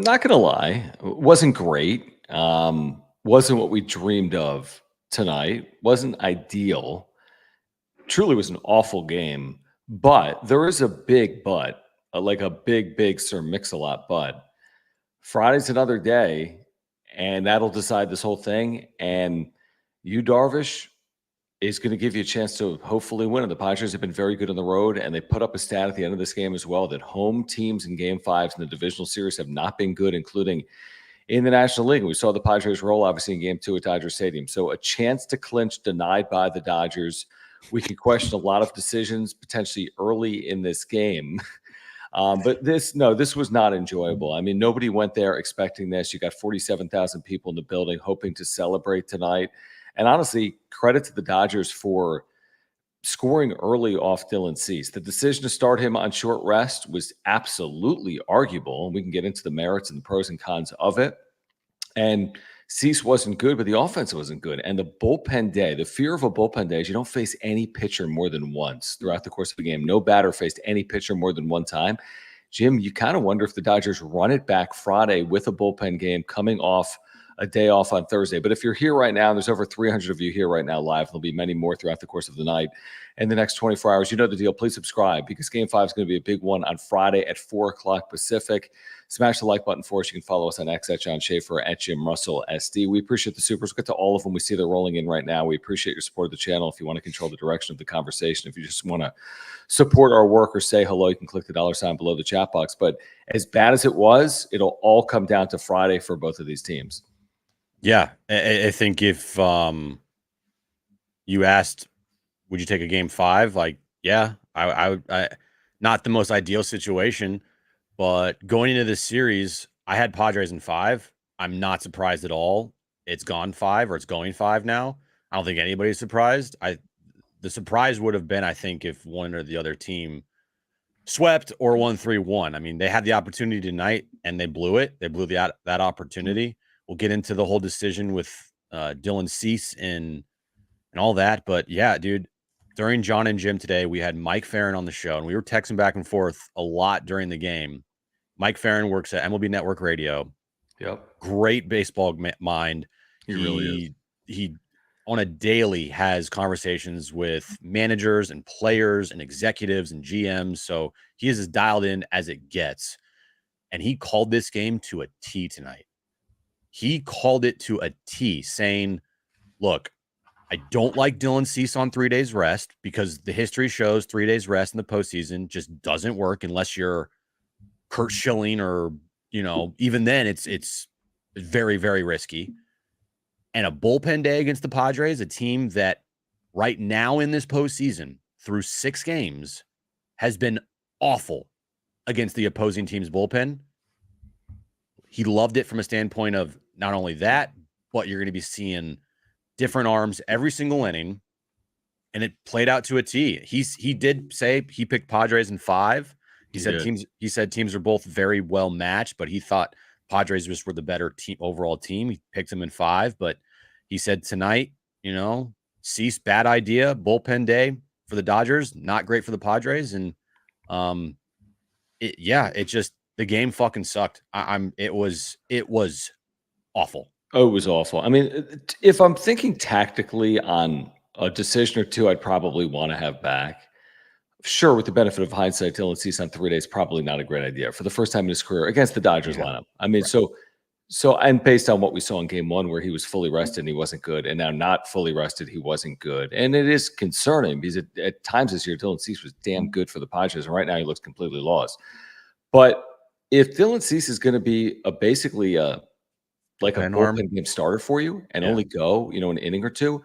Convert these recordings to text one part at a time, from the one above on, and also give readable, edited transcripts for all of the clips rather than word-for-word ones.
Not gonna lie, wasn't great. Wasn't what we dreamed of tonight. Wasn't ideal. Truly was an awful game. But there is a big but, like a big Sir Mix-a-Lot but. Friday's another day, and that'll decide this whole thing. And you, Darvish, is going to give you a chance to hopefully win it. The Padres have been very good on the road, and they put up a stat at the end of this game as well that home teams in Game 5s in the divisional series have not been good, including in the National League. We saw the Padres roll, obviously, in Game 2 at Dodger Stadium. So a chance to clinch denied by the Dodgers. We could question a lot of decisions potentially early in this game. But this was not enjoyable. I mean, nobody went there expecting this. You got 47,000 people in the building hoping to celebrate tonight. And honestly, credit to the Dodgers for scoring early off Dylan Cease. The decision to start him on short rest was absolutely arguable. And we can get into the merits and the pros and cons of it. And Cease wasn't good, but the offense wasn't good. And the bullpen day, the fear of a bullpen day is you don't face any pitcher more than once throughout the course of the game. No batter faced any pitcher more than one time. Jim, you kind of wonder if the Dodgers run it back Friday with a bullpen game coming off a day off on Thursday. But if you're here right now, and there's over 300 of you here right now live, there'll be many more throughout the course of the night and the next 24 hours. You know the deal. Please subscribe because Game 5 is going to be a big one on Friday at 4 o'clock Pacific. Smash the like button for us. You can follow us on X at John Schaefer, at Jim Russell SD. We appreciate the supers. We'll get to all of them. We see they're rolling in right now. We appreciate your support of the channel. If you want to control the direction of the conversation, if you just want to support our work or say hello, you can click the $ below the chat box. But as bad as it was, it'll all come down to Friday for both of these teams. Yeah, I think if you asked, would you take a Game 5? Like, yeah, I would. Not the most ideal situation, but going into this series, I had Padres in 5. I'm not surprised at all. It's gone 5 or it's going 5 now. I don't think anybody's surprised. The surprise would have been, I think, if one or the other team swept or won 3-1. I mean, they had the opportunity tonight and they blew it. They blew that opportunity. We'll get into the whole decision with Dylan Cease and all that. But yeah, dude, during John and Jim today, we had Mike Farron on the show, and we were texting back and forth a lot during the game. Mike Farron works at MLB Network Radio. Yep. Great baseball mind. He really is. He on a daily has conversations with managers and players and executives and GMs. So he is as dialed in as it gets. And he called this game to a T tonight. He called it to a T, saying, look, I don't like Dylan Cease on 3 days rest because the history shows 3 days rest in the postseason just doesn't work unless you're Kurt Schilling or, even then it's very, very risky. And a bullpen day against the Padres, a team that right now in this postseason through 6 games has been awful against the opposing team's bullpen. He loved it from a standpoint of not only that, but you're going to be seeing different arms every single inning, and it played out to a T. He did say he picked Padres in 5. He said teams are both very well matched, but he thought Padres just were the better overall team. He picked them in 5, but he said tonight, Cease, bad idea, bullpen day for the Dodgers, not great for the Padres, and the game fucking sucked. It was awful. Oh, it was awful. I mean, if I'm thinking tactically on a decision or two, I'd probably want to have back. Sure, with the benefit of hindsight, Dylan Cease on 3 days, probably not a great idea for the first time in his career against the Dodgers lineup. I mean, right. So, and based on what we saw in Game 1, where he was fully rested and he wasn't good, and now not fully rested, he wasn't good. And it is concerning because at times this year, Dylan Cease was damn good for the Padres, and right now he looks completely lost. But if Dylan Cease is going to be basically a bullpen game starter for you and only go, an inning or two,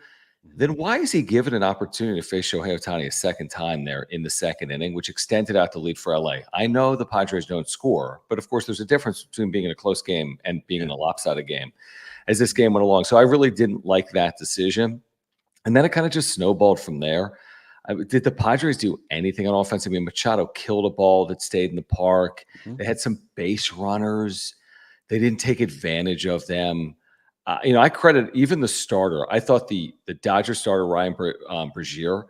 then why is he given an opportunity to face Shohei Ohtani a second time there in the second inning, which extended out the lead for LA? I know the Padres don't score, but of course there's a difference between being in a close game and being in a lopsided game as this game went along. So I really didn't like that decision. And then it kind of just snowballed from there. Did the Padres do anything on offense? I mean, Machado killed a ball that stayed in the park. They had some base runners. They didn't take advantage of them. I credit even the starter. I thought the Dodger starter, Ryan Brazier,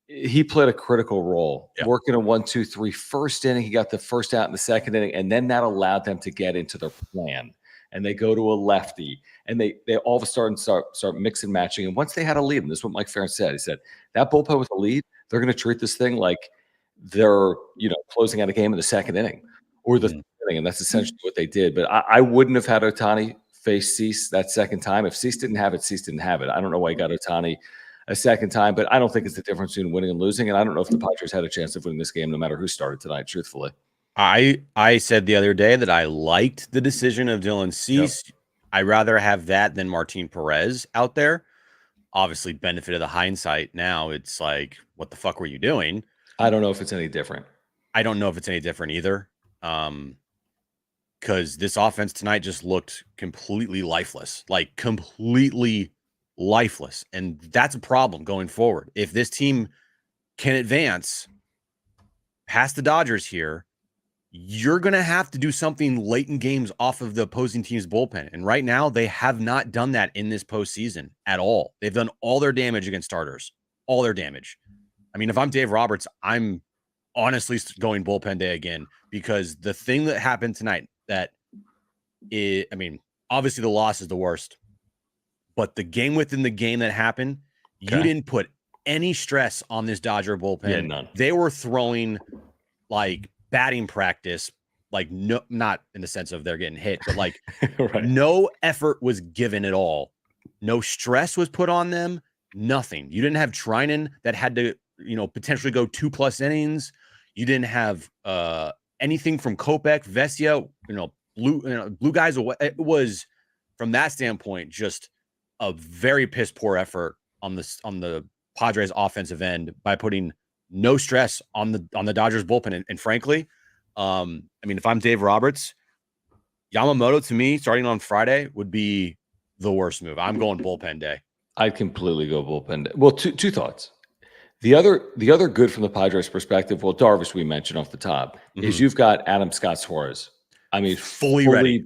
he played a critical role, Yeah. working a 1-2-3 first inning. He got the first out in the second inning, and then that allowed them to get into their plan. And they go to a lefty, and they all of a sudden start mixing and matching. And once they had a lead, and this is what Mike Farron said, he said that bullpen with a lead, they're going to treat this thing like they're closing out a game in the second inning or the third inning, and that's essentially what they did. But I wouldn't have had Ohtani face Cease that second time. If Cease didn't have it, Cease didn't have it. I don't know why he got Ohtani a second time, but I don't think it's the difference between winning and losing. And I don't know if the Padres had a chance of winning this game no matter who started tonight, truthfully. I said the other day that I liked the decision of Dylan Cease. Yep. I'd rather have that than Martin Perez out there. Obviously, benefit of the hindsight now, it's like, what the fuck were you doing? I don't know if it's any different. I don't know if it's any different either. Because this offense tonight just looked completely lifeless, like completely lifeless. And that's a problem going forward. If this team can advance past the Dodgers here, you're going to have to do something late in games off of the opposing team's bullpen. And right now, they have not done that in this postseason at all. They've done all their damage against starters, all their damage. I mean, if I'm Dave Roberts, I'm honestly going bullpen day again, because the thing that happened tonight obviously the loss is the worst, but the game within the game that happened, you didn't put any stress on this Dodger bullpen. Yeah, none. They were throwing like batting practice, like no, not in the sense of they're getting hit, but like right. No effort was given at all. No stress was put on them. Nothing. You didn't have Trinan that had to, potentially go 2+ innings. You didn't have anything from Kopech, Vesia, blue guys away. It was, from that standpoint, just a very piss poor effort on the Padres offensive end by putting no stress on the Dodgers bullpen. And frankly, if I'm Dave Roberts, Yamamoto to me starting on Friday would be the worst move. I'm going bullpen day. I'd completely go bullpen day. Well, two thoughts. The other good from the Padres perspective, well, Darvish we mentioned off the top, is you've got Adam Scott Suarez. I mean, fully ready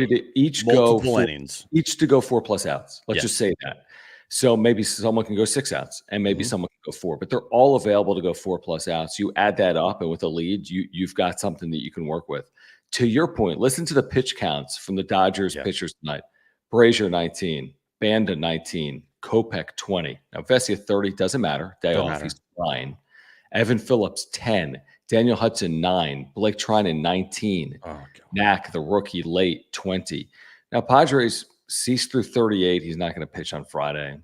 to each multiple innings, each to go 4+ outs. Let's just say that. So maybe someone can go 6 outs, and maybe someone can go 4, but they're all available to go 4+ outs. You add that up, and with a lead, you've got something that you can work with. To your point, listen to the pitch counts from the Dodgers pitchers tonight. Brazier 19, Banda 19, Kopech 20. Now Vesia 30, doesn't matter. Day off, he's fine. Evan Phillips 10, Daniel Hudson 9, Blake Trinan 19, Knack the rookie late 20. Now Padres Cease through 38. He's not going to pitch on Friday.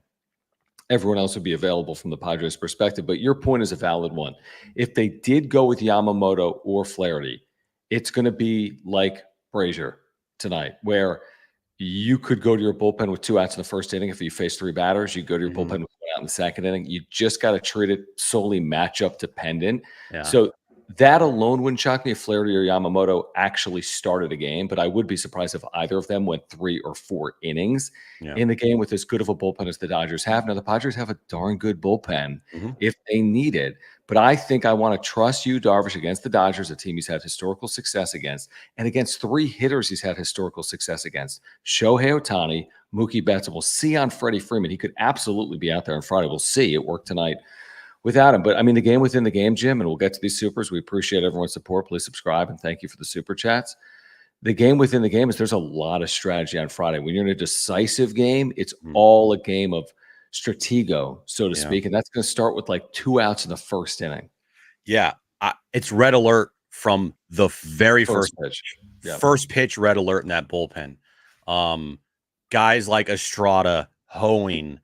Everyone else would be available from the Padres perspective, but your point is a valid one. If they did go with Yamamoto or Flaherty, it's going to be like Brazier tonight, where you could go to your bullpen with 2 outs in the first inning. If you face 3 batters, you go to your bullpen with 1 out in the second inning. You just got to treat it solely matchup dependent. Yeah. So that alone wouldn't shock me if Flaherty or Yamamoto actually started a game, but I would be surprised if either of them went 3 or 4 innings in the game with as good of a bullpen as the Dodgers have. Now, the Padres have a darn good bullpen if they need it, but I think I want to trust you, Darvish, against the Dodgers, a team he's had historical success against, and against 3 hitters he's had historical success against. Shohei Ohtani, Mookie Betts, and we'll see on Freddie Freeman. He could absolutely be out there on Friday. We'll see. It worked tonight without him. But the game within the game, Jim, and we'll get to these supers. We appreciate everyone's support. Please subscribe, and thank you for the super chats. The game within the game is there's a lot of strategy on Friday. When you're in a decisive game, it's all a game of stratego, so to speak, and that's going to start with like 2 outs in the first inning. Yeah, it's red alert from the very first pitch. First pitch, red alert in that bullpen. Guys like Estrada, Hoeing,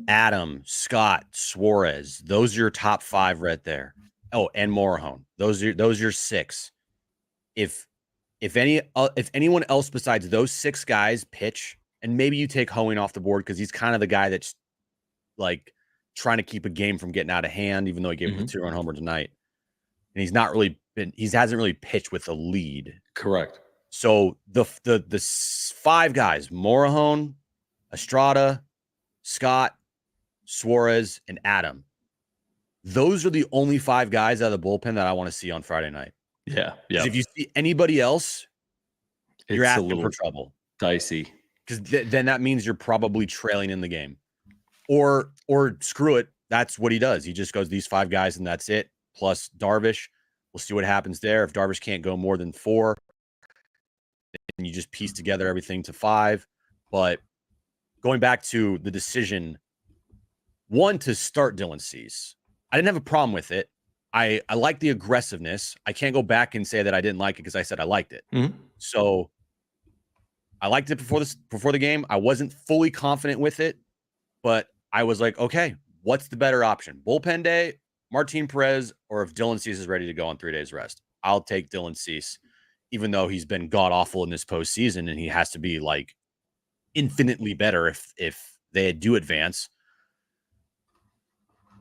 Adam, Scott, Suarez, those are your top 5 right there. Oh, and Morahone. Those are your 6. If anyone else besides those 6 guys pitch, and maybe you take Hoeing off the board because he's kind of the guy that's like trying to keep a game from getting out of hand, even though he gave him a 2-run homer tonight. And he hasn't really pitched with a lead. Correct. So the 5 guys, Morahone, Estrada, Scott, Suarez, and Adam. Those are the only 5 guys out of the bullpen that I want to see on Friday night. Yeah. If you see anybody else, you're asking for trouble. Dicey. Because then that means you're probably trailing in the game. Or screw it, that's what he does. He just goes these 5 guys and that's it. Plus Darvish. We'll see what happens there. If Darvish can't go more than 4, then you just piece together everything to 5. But going back to the decision, one, to start Dylan Cease, I didn't have a problem with it. I like the aggressiveness. I can't go back and say that I didn't like it because I said I liked it. Mm-hmm. So I liked it before the game. I wasn't fully confident with it, but I was like, okay, what's the better option? Bullpen day, Martin Perez, or if Dylan Cease is ready to go on 3 days rest? I'll take Dylan Cease, even though he's been god-awful in this postseason, and he has to be, like, infinitely better if they do advance.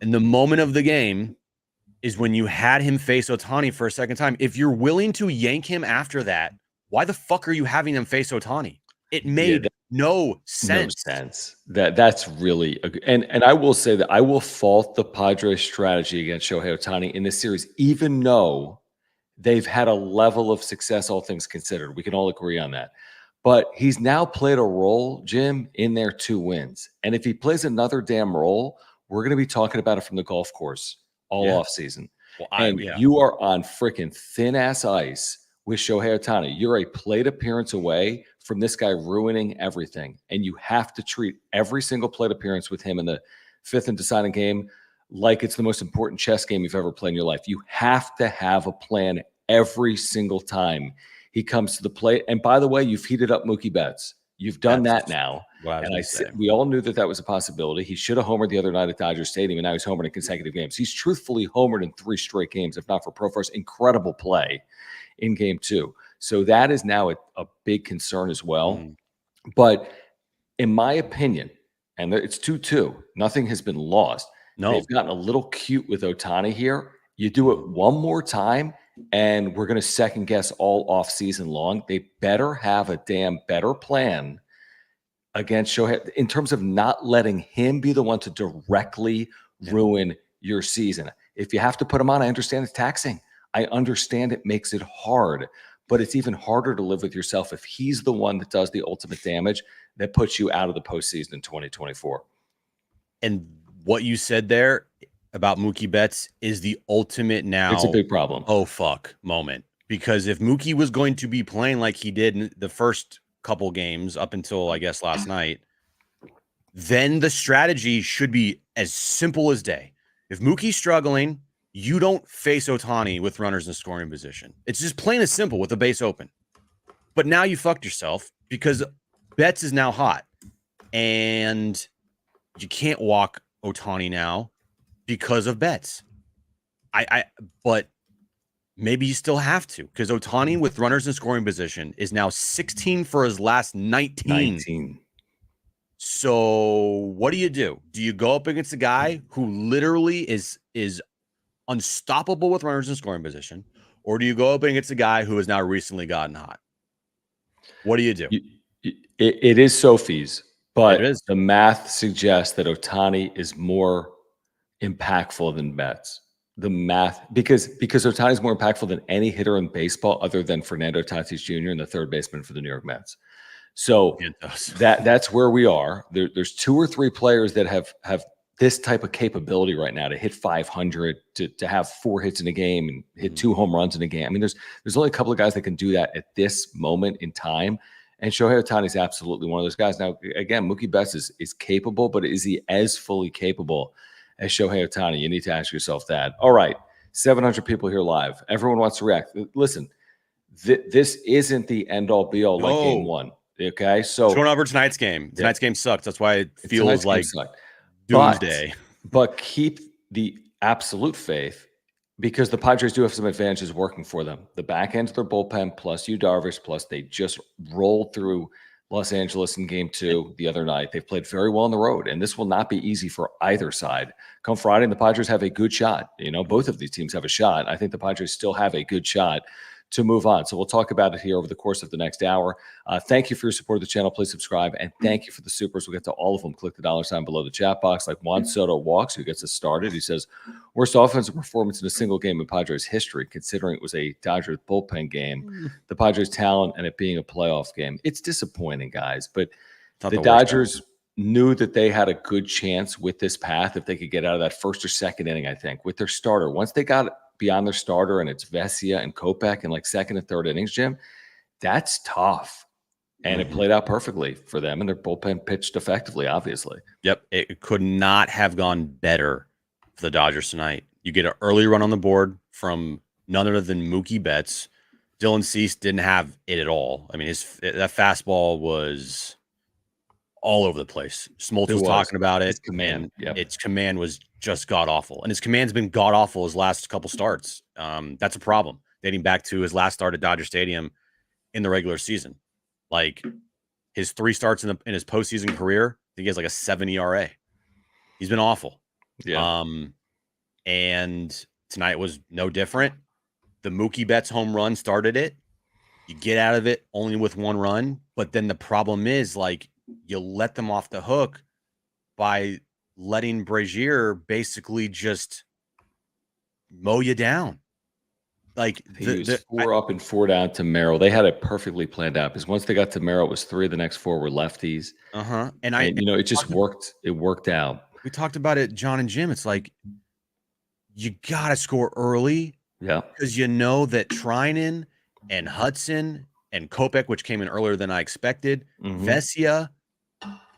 And the moment of the game is when you had him face Ohtani for a second time. If you're willing to yank him after that, why the fuck are you having him face Ohtani? It made no sense. No sense. That's really and I will say that I will fault the Padres strategy against Shohei Ohtani in this series, even though they've had a level of success, all things considered. We can all agree on that. But he's now played a role, Jim, in their 2 wins. And if he plays another damn role, we're going to be talking about it from the golf course all off season. Well, you are on freaking thin ass ice with Shohei Ohtani. You're a plate appearance away from this guy ruining everything. And you have to treat every single plate appearance with him in the 5th and deciding game like it's the most important chess game you've ever played in your life. You have to have a plan every single time he comes to the plate. And by the way, you've heated up Mookie Betts. You've done that now. And we all knew that was a possibility. He should have homered the other night at Dodger Stadium, and now he's homered in consecutive games. He's truthfully homered in 3 straight games, if not for Profar's incredible play in game 2. So that is now a big concern as well. But in my opinion, and it's 2-2, nothing has been lost. No. They've gotten a little cute with Ohtani here. You do it one more time, and we're going to second guess all off season long. They better have a damn better plan against Shohei in terms of not letting him be the one to directly ruin your season. If you have to put him on, I understand it's taxing. I understand it makes it hard, but it's even harder to live with yourself if he's the one that does the ultimate damage that puts you out of the postseason in 2024. And what you said there about Mookie Betts is the ultimate now. It's a big problem. Oh, fuck moment. Because if Mookie was going to be playing like he did in the first couple games up until, I guess, last night, then the strategy should be as simple as day. If Mookie's struggling, you don't face Ohtani with runners in scoring position. It's just plain and simple with the base open. But now you fucked yourself because Betts is now hot. And you can't walk Ohtani now because of Betts. But maybe you still have to, because Ohtani with runners in scoring position is now 16 for his last 19. So what do you do? Do you go up against a guy who literally is unstoppable with runners in scoring position, or do you go up against a guy who has now recently gotten hot? What do you do? It is Sophie's, but the math suggests that Ohtani is more impactful than Betts. The math, because Ohtani is more impactful than any hitter in baseball other than Fernando Tatis Jr. and the third baseman for the New York Mets. So that's where we are. There's 2 or 3 players that have this type of capability right now to hit 500, to have 4 hits in a game and hit 2 home runs in a game. I mean, there's only a couple of guys that can do that at this moment in time. And Shohei Ohtani is absolutely one of those guys. Now, again, Mookie Betts is capable, but is he as fully capable as Shohei Ohtani? You need to ask yourself that. All right, 700 people here live. Everyone wants to react. Listen, this isn't the end-all, be-all like game 1. Okay, so going over tonight's game. Tonight's game sucks. That's why it feels like doomsday. But keep the absolute faith, because the Padres do have some advantages working for them. The back end of their bullpen, plus Darvish, plus they just rolled through Los Angeles in game 2 the other night. They've played very well on the road, and this will not be easy for either side. Come Friday, the Padres have a good shot. Both of these teams have a shot. I think the Padres still have a good shot to move on. So we'll talk about it here over the course of the next hour. Thank you for your support of the channel. Please subscribe. And thank you for the supers. We'll get to all of them. Click the $ below the chat box. Like Juan Soto Walks, who gets us started. He says, worst offensive performance in a single game in Padres history, considering it was a Dodgers bullpen game, the Padres talent, and it being a playoff game. It's disappointing, guys. But the Dodgers, knew that they had a good chance with this path if they could get out of that first or second inning, I think, with their starter. Once they got beyond their starter and it's Vesia and Kopech in like second and third innings, Jim, that's tough. And it played out perfectly for them, and their bullpen pitched effectively, obviously. Yep. It could not have gone better for the Dodgers tonight. You get an early run on the board from none other than Mookie Betts. Dylan Cease didn't have it at all. I mean, that fastball was all over the place. Smoltz was talking about it. His command, and its command was just god-awful. And his command's been god-awful his last couple starts. That's a problem, dating back to his last start at Dodger Stadium in the regular season. Like, his 3 starts in his postseason career, I think he has like a 7 ERA. He's been awful. Yeah. And tonight was no different. The Mookie Betts home run started it. You get out of it only with 1 run, but then the problem is, like, you let them off the hook by letting Brazier basically just mow you down. Like, he was 4 up and 4 down to Merrill. They had it perfectly planned out because once they got to Merrill, it was 3 of the next 4 were lefties. And it just worked. It worked out. We talked about it, John and Jim. It's like, you got to score early. Yeah. Because you know that Trinan and Hudson and Kopech, which came in earlier than I expected, Vesia,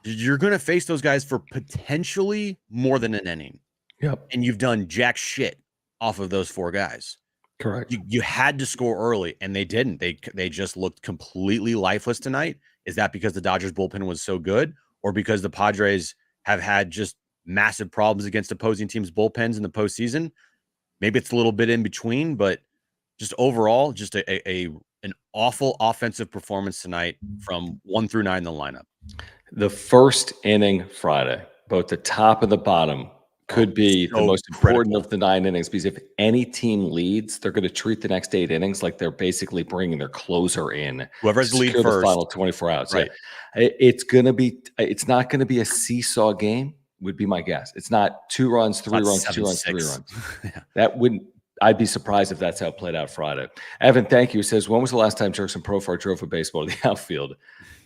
you're going to face those guys for potentially more than an inning. Yep. And you've done jack shit off of those 4 guys. Correct. You had to score early, and they didn't. They just looked completely lifeless tonight. Is that because the Dodgers bullpen was so good, or because the Padres have had just massive problems against opposing teams' bullpens in the postseason? Maybe it's a little bit in between, but just overall, just an awful offensive performance tonight from 1 through 9 in the lineup. The first inning Friday, both the top and the bottom, could be the most important of the 9 innings, because if any team leads, they're going to treat the next 8 innings like they're basically bringing their closer in. Whoever has the lead first, the final 24 hours. Right. Yeah. It's not going to be a seesaw game, would be my guess. It's not 2 runs, 3 runs, 2 runs, 3 runs. Yeah. I'd be surprised if that's how it played out Friday. Evan, thank you. Says, when was the last time Jerks and Profar drove a baseball to the outfield?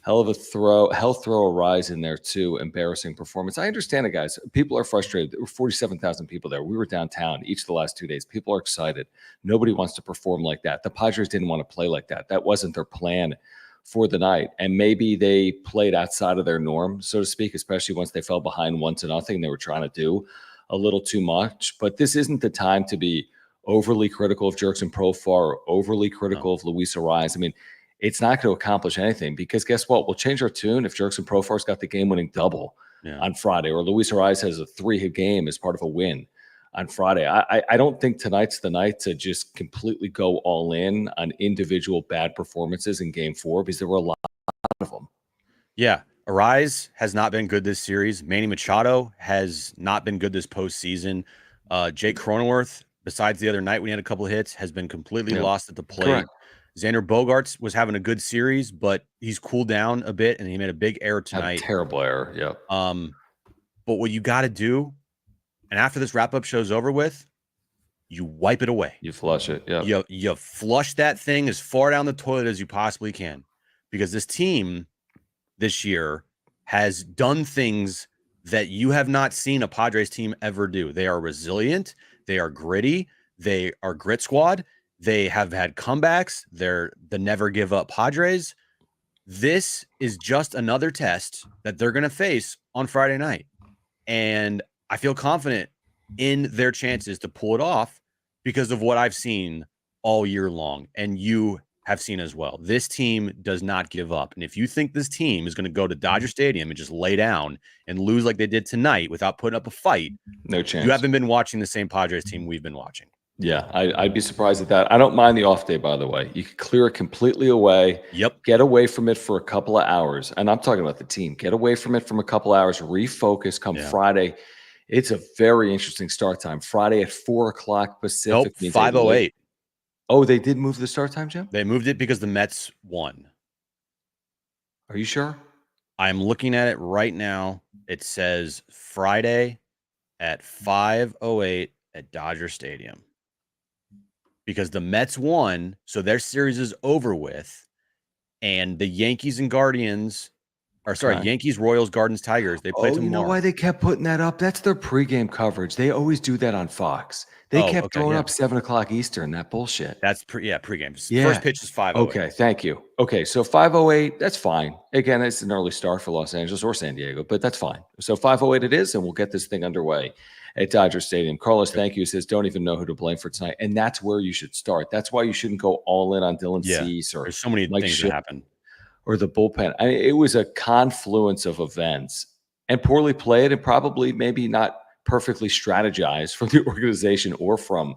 Hell throw a rise in there too. Embarrassing performance. I understand it, guys. People are frustrated. There were 47,000 people there. We were downtown each of the last 2 days. People are excited. Nobody wants to perform like that. The Padres didn't want to play like that. That wasn't their plan for the night. And maybe they played outside of their norm, so to speak, especially once they fell behind 1-0. They were trying to do a little too much. But this isn't the time to be overly critical of Jerks and Profar, or overly critical of Luis Ariz. I mean, it's not going to accomplish anything, because guess what? We'll change our tune if Jerks and Profar's got the game-winning double on Friday, or Luis Ariz has a 3-hit game as part of a win on Friday. I don't think tonight's the night to just completely go all in on individual bad performances in Game 4, because there were a lot of them. Yeah. Ariz has not been good this series. Manny Machado has not been good this postseason. Jake Cronenworth, besides the other night when he had a couple of hits, has been completely lost at the plate. Correct. Xander Bogaerts was having a good series, but he's cooled down a bit, and he made a big error tonight. A terrible error, yeah. But what you got to do, and after this wrap-up show's over with, you wipe it away. You flush it, yeah. You flush that thing as far down the toilet as you possibly can, because this team this year has done things that you have not seen a Padres team ever do. They are resilient. They are gritty. They are grit squad. They have had comebacks. They're the never give up Padres. This is just another test that they're going to face on Friday night. And I feel confident in their chances to pull it off because of what I've seen all year long. And you have seen as well. This team does not give up. And if you think this team is going to go to Dodger Stadium and just lay down and lose like they did tonight without putting up a fight, no chance. You haven't been watching the same Padres team we've been watching. Yeah, I'd be surprised at that. I don't mind the off day, by the way. You could clear it completely away. Yep. Get away from it for a couple of hours. And I'm talking about the team. Get away from it from a couple of hours. Refocus come Friday. It's a very interesting start time. Friday at 4 o'clock Pacific. Nope, 5:08. Oh, they did move the start time, Jim? They moved it because the Mets won. Are you sure? I'm looking at it right now. It says Friday at 5:08 at Dodger Stadium. Because the Mets won, so their series is over with, and the Yankees and Guardians or sorry, Okay. Yankees, Royals, Gardens, Tigers. They play Oh, you know tomorrow. why they kept putting that up? That's their pregame coverage. They always do that on Fox. They Oh, kept okay, throwing yeah. up 7 o'clock Eastern. That bullshit. That's pregame. First Yeah. pitch is 5:08. Okay. Thank you. Okay. So 5:08. That's fine. Again, it's an early start for Los Angeles or San Diego, but that's fine. So 5:08 it is, and we'll get this thing underway at Dodger Stadium. Carlos, Yep. thank you. Says don't even know who to blame for tonight, and that's where you should start. That's why you shouldn't go all in on Dylan Yeah. Cease or There's so many Mike things Schill that happen. or the bullpen. It was a confluence of events and poorly played and probably maybe not perfectly strategized from the organization or from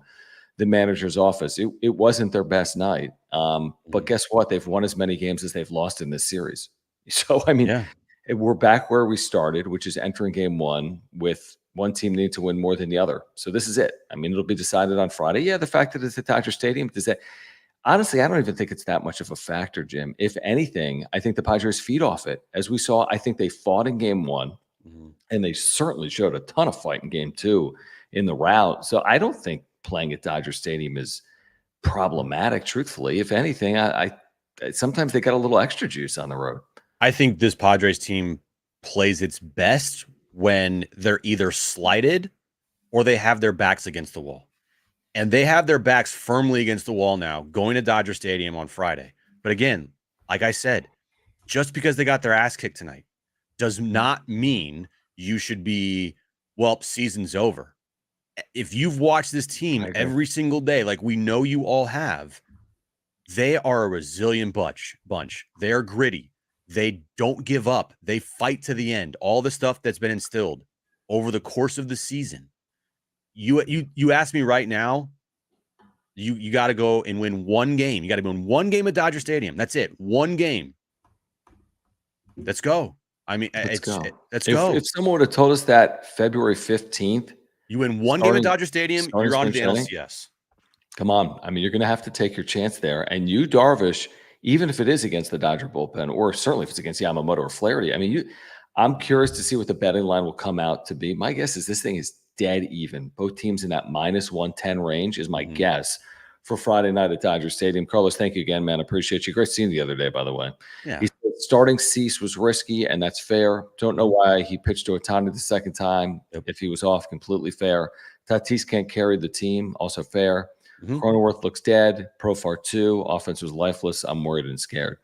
the manager's office. It wasn't their best night. But guess what? They've won as many games as they've lost in this series. So, I mean, Yeah. we're back where we started, which is entering game one with one team needing to win more than the other. So this is it. I mean, it'll be decided on Friday. Yeah, the fact that it's at Dodger Stadium, does that honestly, I don't even think it's that much of a factor, Jim. If anything, I think the Padres feed off it. As we saw, I think they fought in game one, and they certainly showed a ton of fight in game two in the rout. So I don't think playing at Dodger Stadium is problematic, truthfully. If anything, I sometimes they got a little extra juice on the road. I think this Padres team plays its best when they're either slighted or they have their backs against the wall. And they have their backs firmly against the wall now, going to Dodger Stadium on Friday. But again, like I said, just because they got their ass kicked tonight does not mean you should be, well, season's over. If you've watched this team every single day, like we know you all have, they are a resilient bunch. They are gritty. They don't give up. They fight to the end. All the stuff that's been instilled over the course of the season. You ask me right now, you got to go and win one game. You got to win one game at Dodger Stadium. That's it. One game. Let's go. I mean, Let's go. Let's go. If someone would have told us that February 15th, You win one game at Dodger Stadium, you're on to the NLCS. Come on. I mean, you're going to have to take your chance there. And you, Darvish, even if it is against the Dodger bullpen, or certainly if it's against Yamamoto or Flaherty, I mean, I'm curious to see what the betting line will come out to be. My guess is this thing is dead even. Both teams in that minus 110 range is my guess for Friday night at Dodger Stadium. Carlos, thank you again, man. Appreciate you. Great seeing you the other day, by the way. Yeah. He said starting Cease was risky, and that's fair. Don't know why he pitched to Ohtani the second time. If he was off, completely fair. Tatis can't carry the team, also fair. Cronenworth looks dead. Profar 2. Offense was lifeless. I'm worried and scared.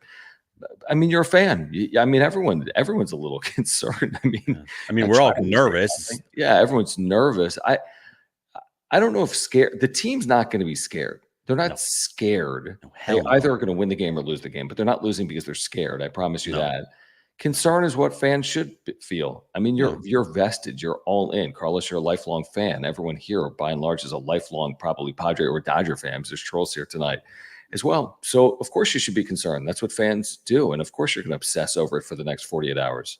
I mean, you're a fan. I mean, everyone's a little concerned. I mean, we're all nervous. Yeah, everyone's nervous. I don't know if scared. The team's not going to be scared. They're not scared. They either are going to win the game or lose the game, but they're not losing because they're scared. I promise you that. Concern is what fans should feel. I mean, you're vested. You're all in. Carlos, you're a lifelong fan. Everyone here, by and large, is a lifelong, probably Padre or Dodger fans. There's trolls here tonight as well. So, of course, you should be concerned. That's what fans do. And, of course, you're going to obsess over it for the next 48 hours.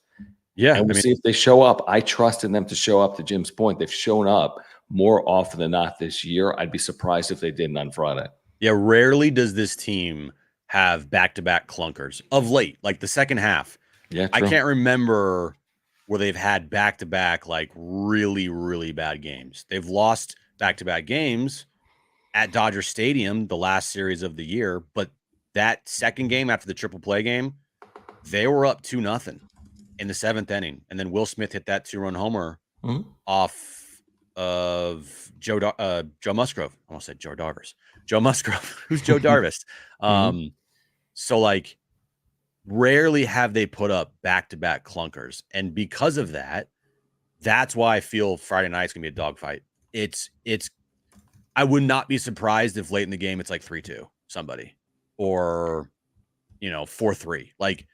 Yeah. And we'll see if they show up. I trust in them to show up, to Jim's point. They've shown up more often than not this year. I'd be surprised if they didn't on Friday. Yeah, rarely does this team have back-to-back clunkers of late, like the second half. Yeah, I can't remember where they've had back-to-back, like really, really bad games. They've lost back-to-back games at Dodger Stadium the last series of the year, but that second game after the triple play game, they were up 2-0 in the seventh inning. And then Will Smith hit that 2-run homer off of Joe Musgrove. I almost said Joe Darvish. Joe Musgrove. Who's Joe Darvish? So, like, rarely have they put up back-to-back clunkers. And because of that, that's why I feel Friday night's going to be a dogfight. I would not be surprised if late in the game it's like 3-2 somebody or, 4-3. Like,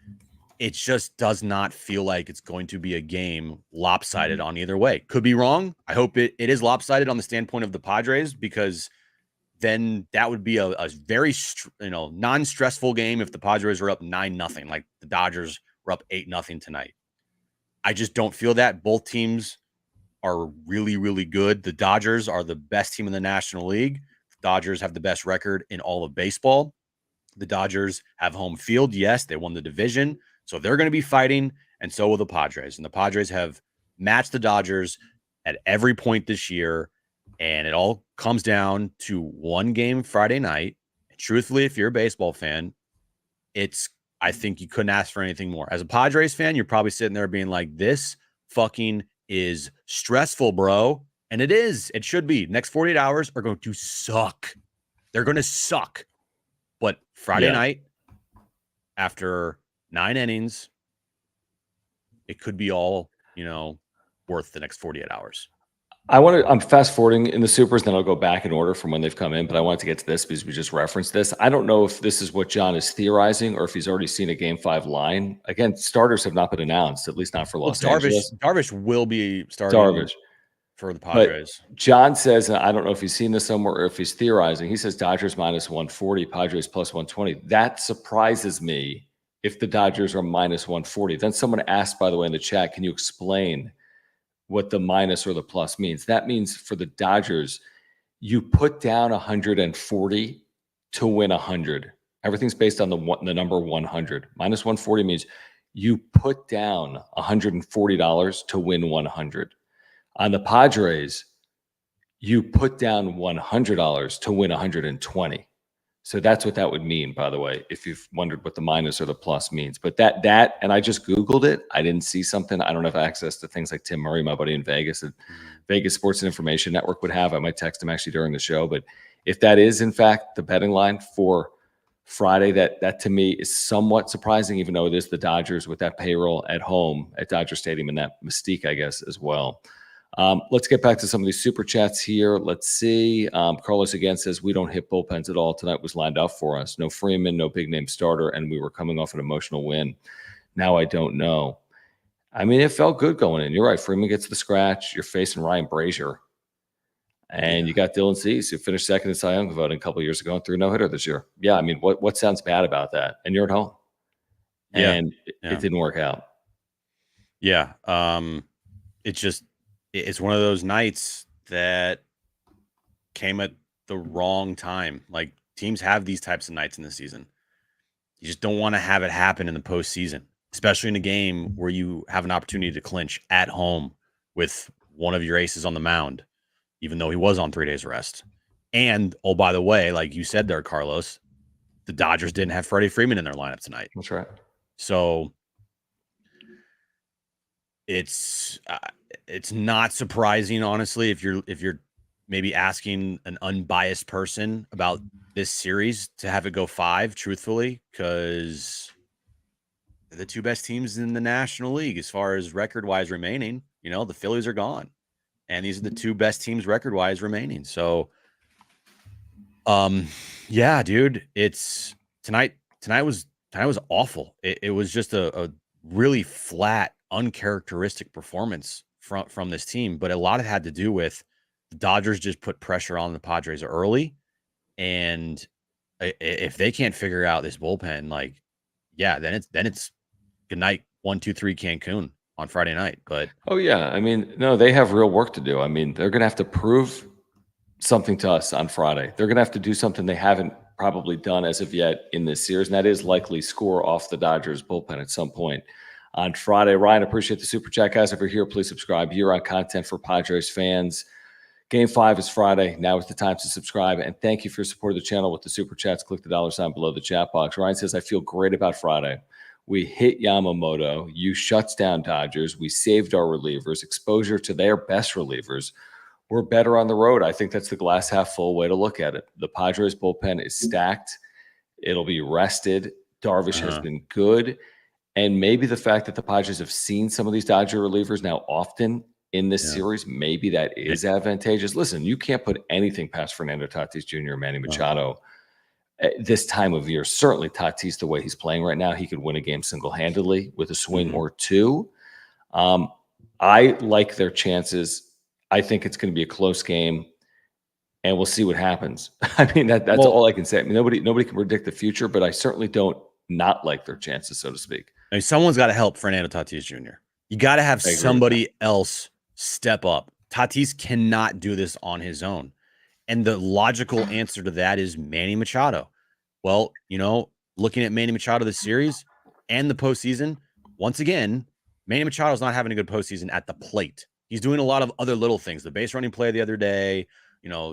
it just does not feel like it's going to be a game lopsided on either way. Could be wrong. I hope it is lopsided on the standpoint of the Padres, because then that would be a very, non-stressful game if the Padres are up 9-0, like the Dodgers were up 8-0 tonight. I just don't feel that. Both teams are really, really good. The Dodgers are the best team in the National League. The Dodgers have the best record in all of baseball. The Dodgers have home field. Yes, they won the division, so they're going to be fighting, and so will the Padres. And the Padres have matched the Dodgers at every point this year, and it all comes down to one game Friday night. And truthfully, if you're a baseball fan, it's I think you couldn't ask for anything more. As a Padres fan, you're probably sitting there being like, this fucking is stressful, bro. And it is. It should be. Next 48 hours are going to suck. They're going to suck. But Friday night, after 9 innings, it could be all, worth the next 48 hours. I'm fast forwarding in the supers, then I'll go back in order from when they've come in. But I wanted to get to this because we just referenced this. I don't know if this is what John is theorizing or if he's already seen a Game 5 line. Again, starters have not been announced, at least not for Los Angeles. Darvish will be starting for the Padres. But John says, and I don't know if he's seen this somewhere or if he's theorizing. He says Dodgers minus 140, Padres plus 120. That surprises me if the Dodgers are minus 140. Then someone asked, by the way, in the chat, can you explain what the minus or the plus means? That means for the Dodgers, you put down 140 to win 100. Everything's based on the number 100. Minus 140 means you put down $140 to win 100. On the Padres, you put down $100 to win 120. So that's what that would mean, by the way, if you've wondered what the minus or the plus means. But that, and I just Googled it. I didn't see something. I don't have access to things like Tim Murray, my buddy in Vegas, that Vegas Sports and Information Network would have. I might text him actually during the show. But if that is, in fact, the betting line for Friday, that to me is somewhat surprising, even though it is the Dodgers with that payroll at home at Dodger Stadium and that mystique, I guess, as well. Let's get back to some of these super chats here. Let's see. Carlos again says, we don't hit bullpens at all. Tonight was lined up for us. No Freeman, no big name starter, and we were coming off an emotional win. Now I don't know. I mean, it felt good going in. You're right. Freeman gets the scratch. You're facing Ryan Brazier. And you got Dylan Cease, who finished second in Cy Young voting a couple of years ago and threw no hitter this year. Yeah, I mean, what sounds bad about that? And you're at home. And it didn't work out. Yeah. It's one of those nights that came at the wrong time. Like, teams have these types of nights in the season. You just don't want to have it happen in the postseason, especially in a game where you have an opportunity to clinch at home with one of your aces on the mound, even though he was on 3 days rest. And, oh, by the way, like you said there, Carlos, the Dodgers didn't have Freddie Freeman in their lineup tonight. That's right. So it's not surprising, honestly, if you're maybe asking an unbiased person about this series to have it go 5, truthfully, because they're the two best teams in the National League as far as record-wise remaining. The Phillies are gone, and these are the two best teams record-wise remaining. So, yeah, dude, it's tonight was awful. It was just a really flat, uncharacteristic performance from this team, but a lot of it had to do with the Dodgers just put pressure on the Padres early, and if they can't figure out this bullpen, then it's good night 1-2-3 Cancun on Friday night. But I mean, no, they have real work to do. I mean, they're gonna have to prove something to us on Friday. They're gonna have to do something they haven't probably done as of yet in this series, and that is likely score off the Dodgers bullpen at some point on Friday. Ryan, appreciate the super chat, guys. If you're here, please subscribe. Year-round content for Padres fans. Game 5 is Friday. Now is the time to subscribe. And thank you for your support of the channel with the super chats. Click the $ below the chat box. Ryan says, I feel great about Friday. We hit Yamamoto. You shuts down Dodgers. We saved our relievers. Exposure to their best relievers. We're better on the road. I think that's the glass half full way to look at it. The Padres bullpen is stacked. It'll be rested. Darvish has been good. And maybe the fact that the Padres have seen some of these Dodger relievers now often in this series, maybe that is advantageous. Listen, you can't put anything past Fernando Tatis Jr. or Manny Machado at this time of year. Certainly Tatis, the way he's playing right now, he could win a game single-handedly with a swing or two. I like their chances. I think it's going to be a close game, and we'll see what happens. I mean, that's all I can say. I mean, nobody can predict the future, but I certainly don't not like their chances, so to speak. I mean, someone's got to help Fernando Tatis Jr. You got to have somebody else step up. Tatis cannot do this on his own. And the logical answer to that is Manny Machado. Well, looking at Manny Machado this series and the postseason, once again, Manny Machado's not having a good postseason at the plate. He's doing a lot of other little things. The base running play the other day,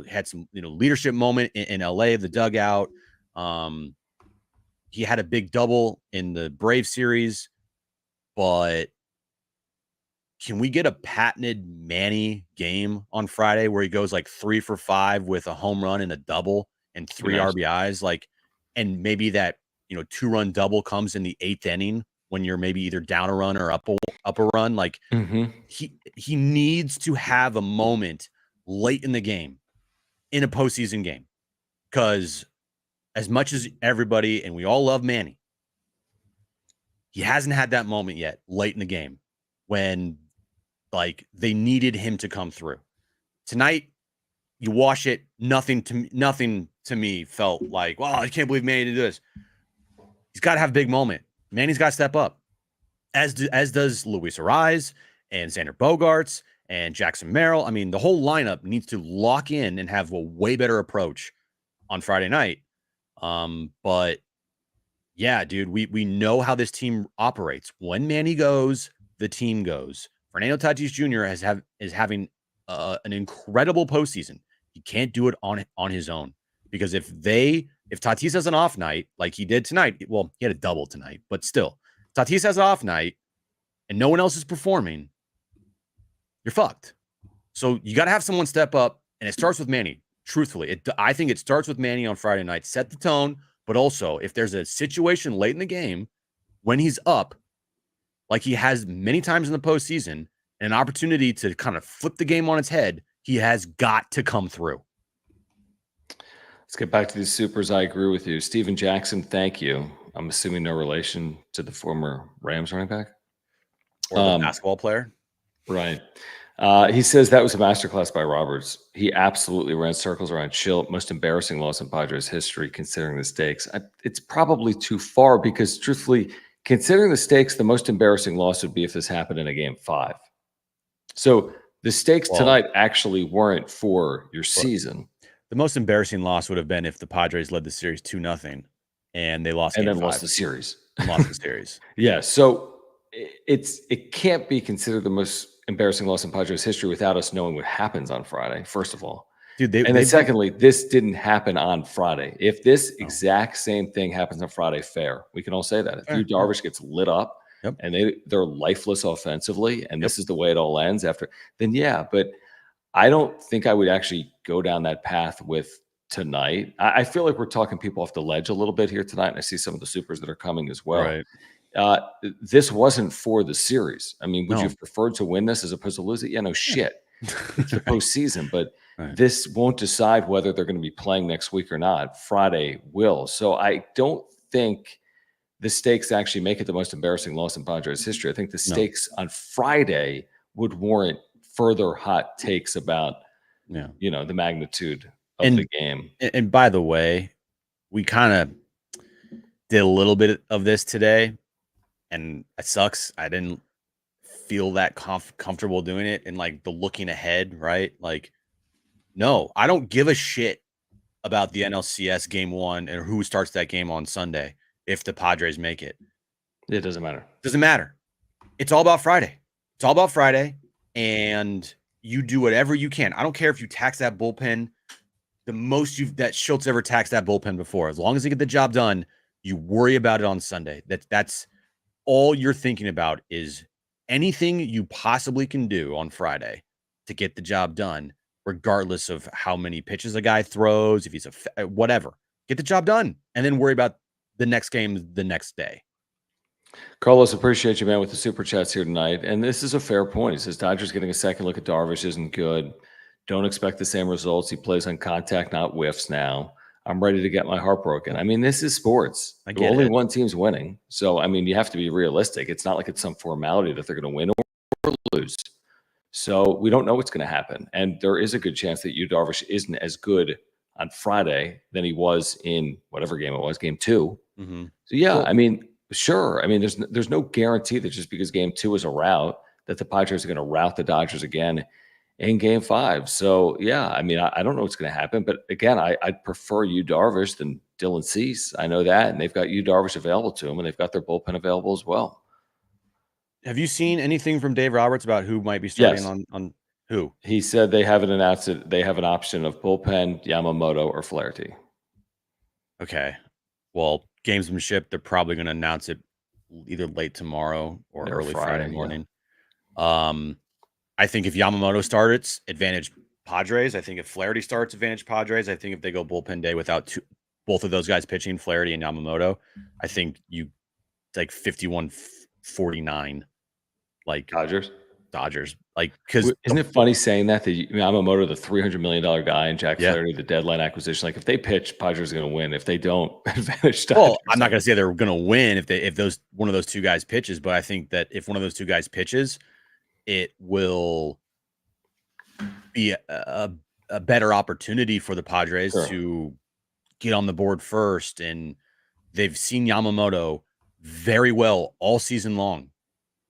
had some, leadership moment in LA, the dugout. he had a big double in the Brave series, but can we get a patented Manny game on Friday where he goes like 3 for 5 with a home run and a double and 3 RBIs? Like, and maybe that, 2-run double comes in the 8th inning when you're maybe either down a run or up a run. Like, he needs to have a moment late in the game, in a postseason game, because as much as everybody, and we all love Manny, he hasn't had that moment yet late in the game when like they needed him to come through. Tonight, you watch it, nothing to me felt like, wow, I can't believe Manny did this. He's got to have a big moment. Manny's got to step up, as does Luis Ariz and Xander Bogaerts and Jackson Merrill. I mean, the whole lineup needs to lock in and have a way better approach on Friday night. But yeah, dude, we know how this team operates. When Manny goes, the team goes. Fernando Tatis Jr. is having an incredible postseason. He can't do it on his own, because if Tatis has an off night like he did tonight, well, he had a double tonight, but still, Tatis has an off night and no one else is performing, you're fucked. So you got to have someone step up, and it starts with Manny. Truthfully, I think it starts with Manny on Friday night. Set the tone, but also if there's a situation late in the game when he's up, like he has many times in the postseason, and an opportunity to kind of flip the game on its head, he has got to come through. Let's get back to these supers. I agree with you. Steven Jackson, thank you. I'm assuming no relation to the former Rams running back? Or the basketball player? Right. He says that was a masterclass by Roberts. He absolutely ran circles around Schilt. Most embarrassing loss in Padres history, considering the stakes. It's probably too far because, truthfully, considering the stakes, the most embarrassing loss would be if this happened in a game 5. So the stakes tonight actually weren't for your season. The most embarrassing loss would have been if the Padres led the series 2-0 and they lost and game then 5. lost the series. Lost the series. Yeah. So it can't be considered the most embarrassing loss in Padres history without us knowing what happens on Friday, first of all. Dude, and then secondly, this didn't happen on Friday. If this exact same thing happens on Friday, fair. We can all say that. If Darvish gets lit up and they're lifeless offensively, and this is the way it all ends after, then yeah. But I don't think I would actually go down that path with tonight. I feel like we're talking people off the ledge a little bit here tonight, and I see some of the supers that are coming as well. Right. This wasn't for the series. I mean, would you have preferred to win this as opposed to lose it? Yeah, no shit. It's the postseason, but this won't decide whether they're going to be playing next week or not. Friday will. So I don't think the stakes actually make it the most embarrassing loss in Padres history. I think the stakes on Friday would warrant further hot takes about, the magnitude of the game. And by the way, we kind of did a little bit of this today, and it sucks. I didn't feel that comfortable doing it, and like the looking ahead, right? Like, no, I don't give a shit about the NLCS game 1 and who starts that game on Sunday if the Padres make it. It doesn't matter. Doesn't matter. It's all about Friday. It's all about Friday, and you do whatever you can. I don't care if you tax that bullpen the most that Schultz ever taxed that bullpen before. As long as they get the job done, you worry about it on Sunday. That's all you're thinking about, is anything you possibly can do on Friday to get the job done, regardless of how many pitches a guy throws, if he's whatever. Get the job done, and then worry about the next game the next day. Carlos, appreciate you, man, with the super chats here tonight. And this is a fair point. He says Dodgers getting a second look at Darvish isn't good. Don't expect the same results. He plays on contact, not whiffs now. I'm ready to get my heart broken. I mean, this is sports. Only one team's winning. So, I mean, you have to be realistic. It's not like it's some formality that they're going to win or lose. So we don't know what's going to happen. And there is a good chance that Darvish isn't as good on Friday than he was in whatever game it was, game 2. Mm-hmm. So, yeah, I mean, sure. I mean, there's no guarantee that just because game 2 is a rout that the Padres are going to rout the Dodgers again in game 5. So, yeah, I mean, I don't know what's going to happen. But, again, I'd prefer Darvish than Dylan Cease. I know that. And they've got Darvish available to them, and they've got their bullpen available as well. Have you seen anything from Dave Roberts about who might be starting on who? He said they haven't announced it. They have an option of bullpen, Yamamoto, or Flaherty. Okay. Well, gamesmanship, they're probably going to announce it either late tomorrow or early Friday morning. Yeah. I think if Yamamoto starts, advantage Padres. I think if Flaherty starts, advantage Padres. I think if they go bullpen day without both of those guys pitching, Flaherty and Yamamoto, I think you like 51-49, like Dodgers. Like, because isn't it funny saying that Yamamoto, the $300 million guy, and Jack Yeah. Flaherty, the deadline acquisition? Like, if they pitch, Padres are going to win. If they don't, advantage Dodgers. Well, I'm not going to say they're going to win if one of those two guys pitches, but I think that if one of those two guys pitches, it will be a better opportunity for the Padres to get on the board first. And they've seen Yamamoto very well all season long.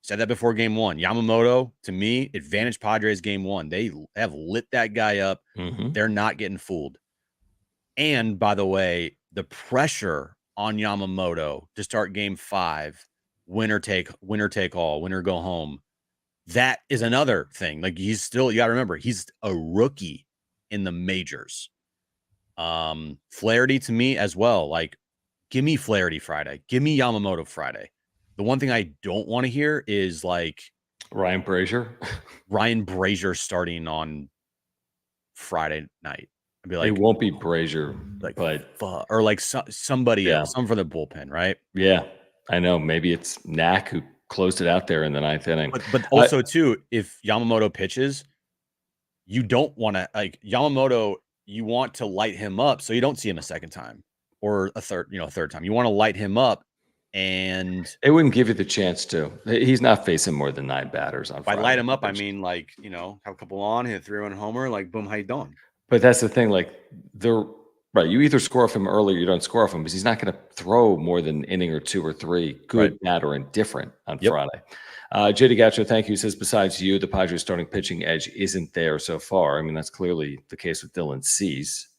Said that before game one. Yamamoto, to me, advantage Padres game one. They have lit that guy up. They're not getting fooled. And by the way, the pressure on Yamamoto to start game 5, winner take all, winner go home. That is another thing. Like, you got to remember, he's a rookie in the majors. Flaherty to me as well. Like, give me Flaherty Friday. Give me Yamamoto Friday. The one thing I don't want to hear is like Ryan Brazier starting on Friday night. I'd be like, it won't be Brazier, like, but or like somebody else, some for the bullpen, right? Yeah, I know. Maybe it's Knack who closed it out there in the 9th inning. But also too, if Yamamoto pitches, you don't want to Yamamoto. You want to light him up so you don't see him a second time or a third time. You want to light him up. And it wouldn't give you the chance to. He's not facing more than 9 batters on Friday. By light him up, I mean, like, have a couple on, hit a 3-run homer, like, boom, how you doing? But that's the thing, like, right. You either score off him early or you don't score off him, because he's not going to throw more than an inning or 2 or 3, good, bad, or indifferent on Friday. JD Gatcho, thank you. Says, besides you, the Padres starting pitching edge isn't there so far. I mean, that's clearly the case with Dylan Cease.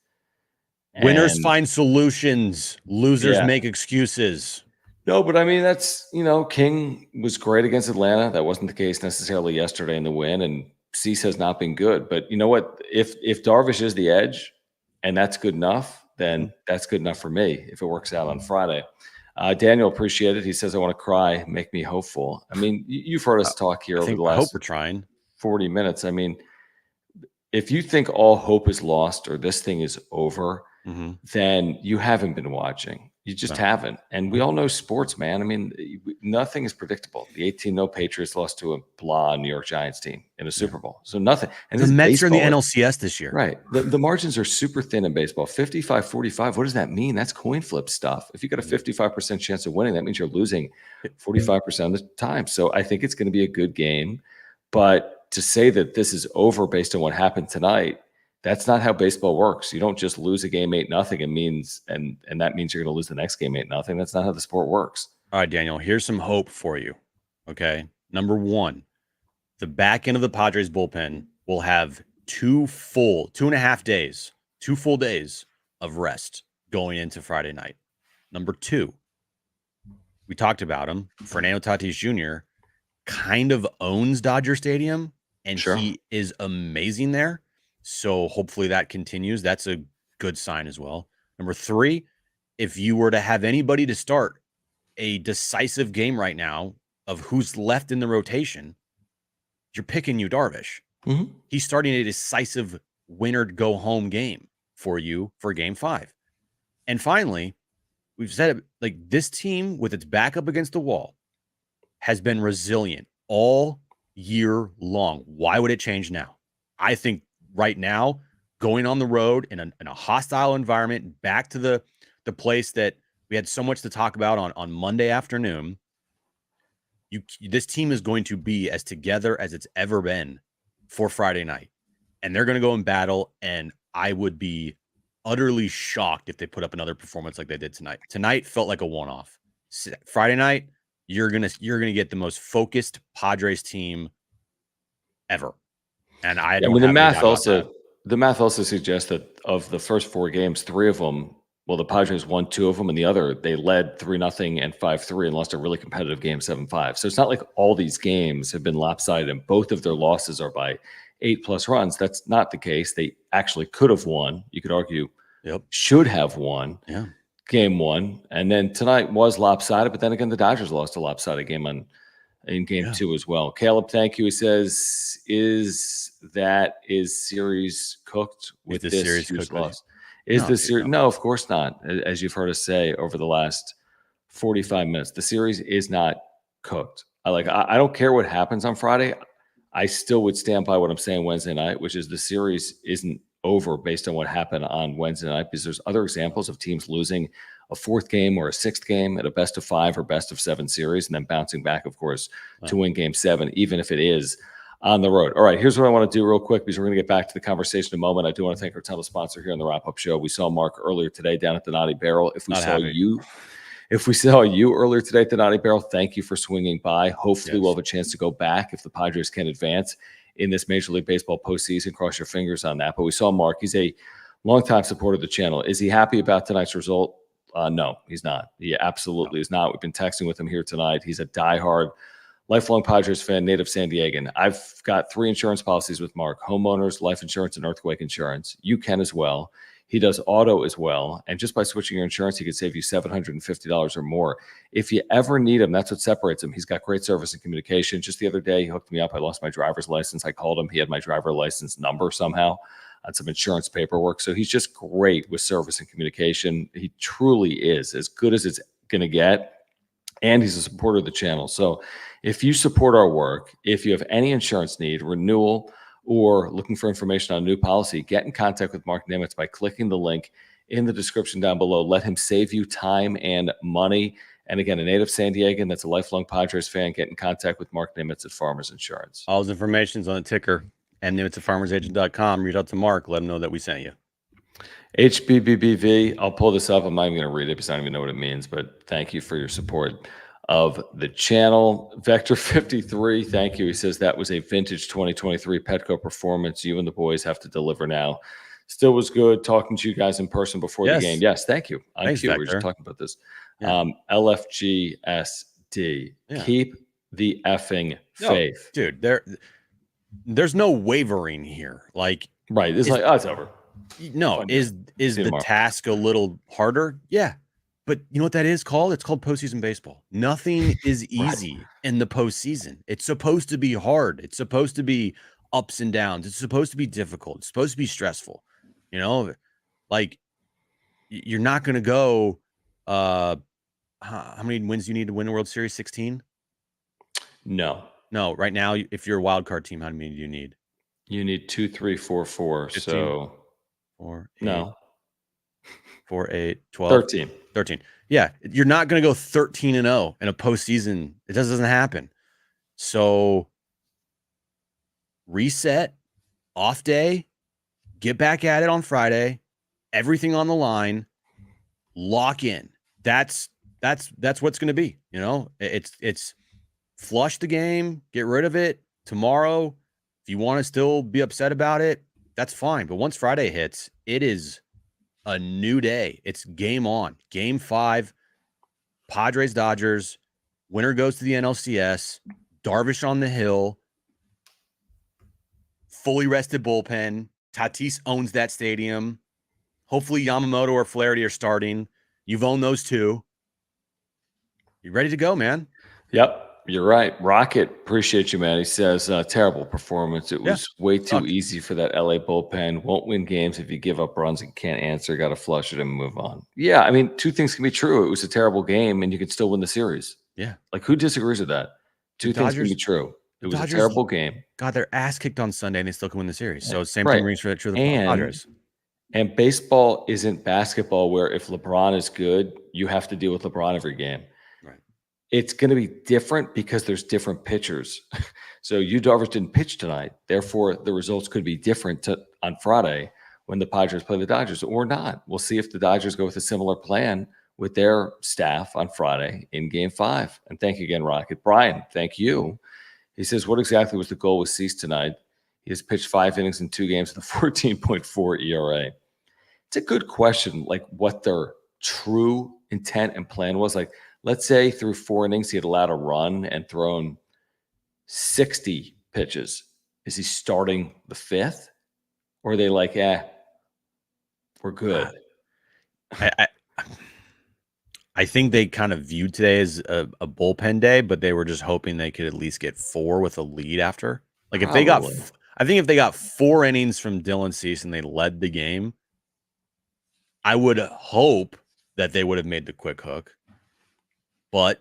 Winners find solutions. Losers make excuses. No, but I mean, that's, King was great against Atlanta. That wasn't the case necessarily yesterday in the win, and Cease has not been good. But you know what? If Darvish is the edge and that's good enough, then that's good enough for me if it works out on Friday. Daniel, appreciate it. He says, I want to cry, make me hopeful. I mean, you've heard us talk here over the last I hope we're trying 40 minutes. I mean, if you think all hope is lost or this thing is over, then you haven't been watching. You just haven't. And we all know sports, man. I mean, nothing is predictable. The 18-0 Patriots lost to a blah New York Giants team in a Super Bowl. So nothing. And the Mets are in the NLCS this year. Right. The margins are super thin in baseball. 55-45. What does that mean? That's coin flip stuff. If you got a 55% chance of winning, that means you're losing 45% of the time. So I think it's going to be a good game. But to say that this is over based on what happened tonight, that's not how baseball works. You don't just lose a game 8-0. It means, and that means you're going to lose the next game 8-0. That's not how the sport works. All right, Daniel, here's some hope for you. Okay. Number 1, the back end of the Padres bullpen will have 2 full days of rest going into Friday night. Number 2, we talked about him. Fernando Tatis Jr. kind of owns Dodger Stadium, and he is amazing there. So hopefully that continues. That's a good sign as well. Number 3, if you were to have anybody to start a decisive game right now of who's left in the rotation, you're picking Darvish. He's starting a decisive winner go home game for you for game 5. And finally, we've said it, like, this team with its back up against the wall has been resilient all year long. Why would it change now? I think right now, going on the road in a hostile environment, back to the place that we had so much to talk about on Monday afternoon, this team is going to be as together as it's ever been for Friday night. And they're going to go and battle, and I would be utterly shocked if they put up another performance like they did tonight. Tonight felt like a one-off. Friday night, you're gonna get the most focused Padres team ever. And the math also suggests that of the first 4 games, 3 of them, well, the Padres won 2 of them, and the other they led 3-0 and 5-3 and lost a really competitive game 7-5. So it's not like all these games have been lopsided and both of their losses are by 8+ runs. That's not the case. They actually could have won. You could argue should have won. Yeah. game one. And then tonight was lopsided, but then again, the Dodgers lost a lopsided game in game two as well. Caleb, thank you. He says, is series cooked with this huge loss? Is the series? No, of course not. As you've heard us say over the last 45 minutes, the series is not cooked. I don't care what happens on Friday. I still would stand by what I'm saying Wednesday night, which is the series isn't over based on what happened on Wednesday night, because there's other examples of teams losing a fourth game or a sixth game at a best of 5 or best of 7 series, and then bouncing back, of course, to win game 7, even if it is on the road. All right, here's what I want to do real quick, because we're going to get back to the conversation in a moment. I do want to thank our title sponsor here on the Wrap Up Show. We saw Mark earlier today down at the Naughty Barrel. If we saw you earlier today at the Naughty Barrel, thank you for swinging by. Hopefully we'll have a chance to go back if the Padres can advance in this Major League Baseball postseason. Cross your fingers on that. But we saw Mark. He's a longtime supporter of the channel. Is he happy about tonight's result? No, he's not. He absolutely is not. We've been texting with him here tonight. He's a diehard, lifelong Padres fan, native San Diegan. I've got 3 insurance policies with Mark: homeowners, life insurance, and earthquake insurance. You can as well. He does auto as well. And just by switching your insurance, he could save you $750 or more. If you ever need him, that's what separates him. He's got great service and communication. Just the other day, he hooked me up. I lost my driver's license. I called him. He had my driver's license number somehow on some insurance paperwork. So he's just great with service and communication. He truly is as good as it's going to get. And he's a supporter of the channel. So if you support our work, if you have any insurance need, renewal, or looking for information on a new policy, get in contact with Mark Nimitz by clicking the link in the description down below. Let him save you time and money. And again, a native San Diegan that's a lifelong Padres fan, get in contact with Mark Nimitz at Farmers Insurance. All his information is on the ticker, and Nimitz at farmersagent.com. Reach out to Mark. Let him know that we sent you. HBBBV, I'll pull this up. I'm not even going to read it because I don't even know what it means, but thank you for your support of the channel. Vector 53, thank you. He says that was a vintage 2023 Petco performance. You and the boys have to deliver now. Still was good talking to you guys in person before the game. Yes, thank you. Thanks, we were just talking about this. LFGSD. Keep the effing faith. Dude, there's no wavering here. Like, right. It's it's over. No, is the task a little harder? Yeah. But you know what that is called? It's called postseason baseball. Nothing is easy in the postseason. It's supposed to be hard. It's supposed to be ups and downs. It's supposed to be difficult. It's supposed to be stressful. You know, like you're not going to go, how many wins do you need to win the World Series? 16? No. Right now, if you're a wild card team, how many do you need? You need 2, 3, 4, 4. 15, so 4, 8, no. 4, 8, 12, 13. Yeah, you're not going to go 13-0 in a postseason. It doesn't happen. So reset, off day, get back at it on Friday. Everything on the line, lock in. That's what's going to be. You know, it's flush the game, get rid of it tomorrow. If you want to still be upset about it, that's fine. But once Friday hits, it is a new day. It's game on. Game 5, Padres, Dodgers. Winner goes to the NLCS. Darvish on the hill. Fully rested bullpen. Tatis owns that stadium. Hopefully Yamamoto or Flaherty are starting. You've owned those two. You ready to go, man? Yep. You're right. Rocket, appreciate you, man. He says, terrible performance. It was way too easy for that LA bullpen. Won't win games if you give up runs and can't answer. Got to flush it and move on. Yeah, I mean, two things can be true. It was a terrible game, and you can still win the series. Yeah. Like, who disagrees with that? Two things can be true. It was a terrible game. Got their ass kicked on Sunday, and they still can win the series. So same thing rings true for the Padres. And baseball isn't basketball where if LeBron is good, you have to deal with LeBron every game. It's going to be different because there's different pitchers. So Darvish didn't pitch tonight. Therefore, the results could be different on Friday when the Padres play the Dodgers or not. We'll see if the Dodgers go with a similar plan with their staff on Friday in Game 5. And thank you again, Rocket. Brian, thank you. He says, what exactly was the goal with Cease tonight? He has pitched 5 innings in 2 games with a 14.4 ERA. It's a good question, like what their true intent and plan was. Like, let's say through 4 innings, he had allowed a run and thrown 60 pitches. Is he starting the 5th? Or are they like, we're good? I think they kind of viewed today as a bullpen day, but they were just hoping they could at least get 4 with a lead after. Like if they got, Probably. I think if they got 4 innings from Dylan Cease and they led the game, I would hope that they would have made the quick hook. But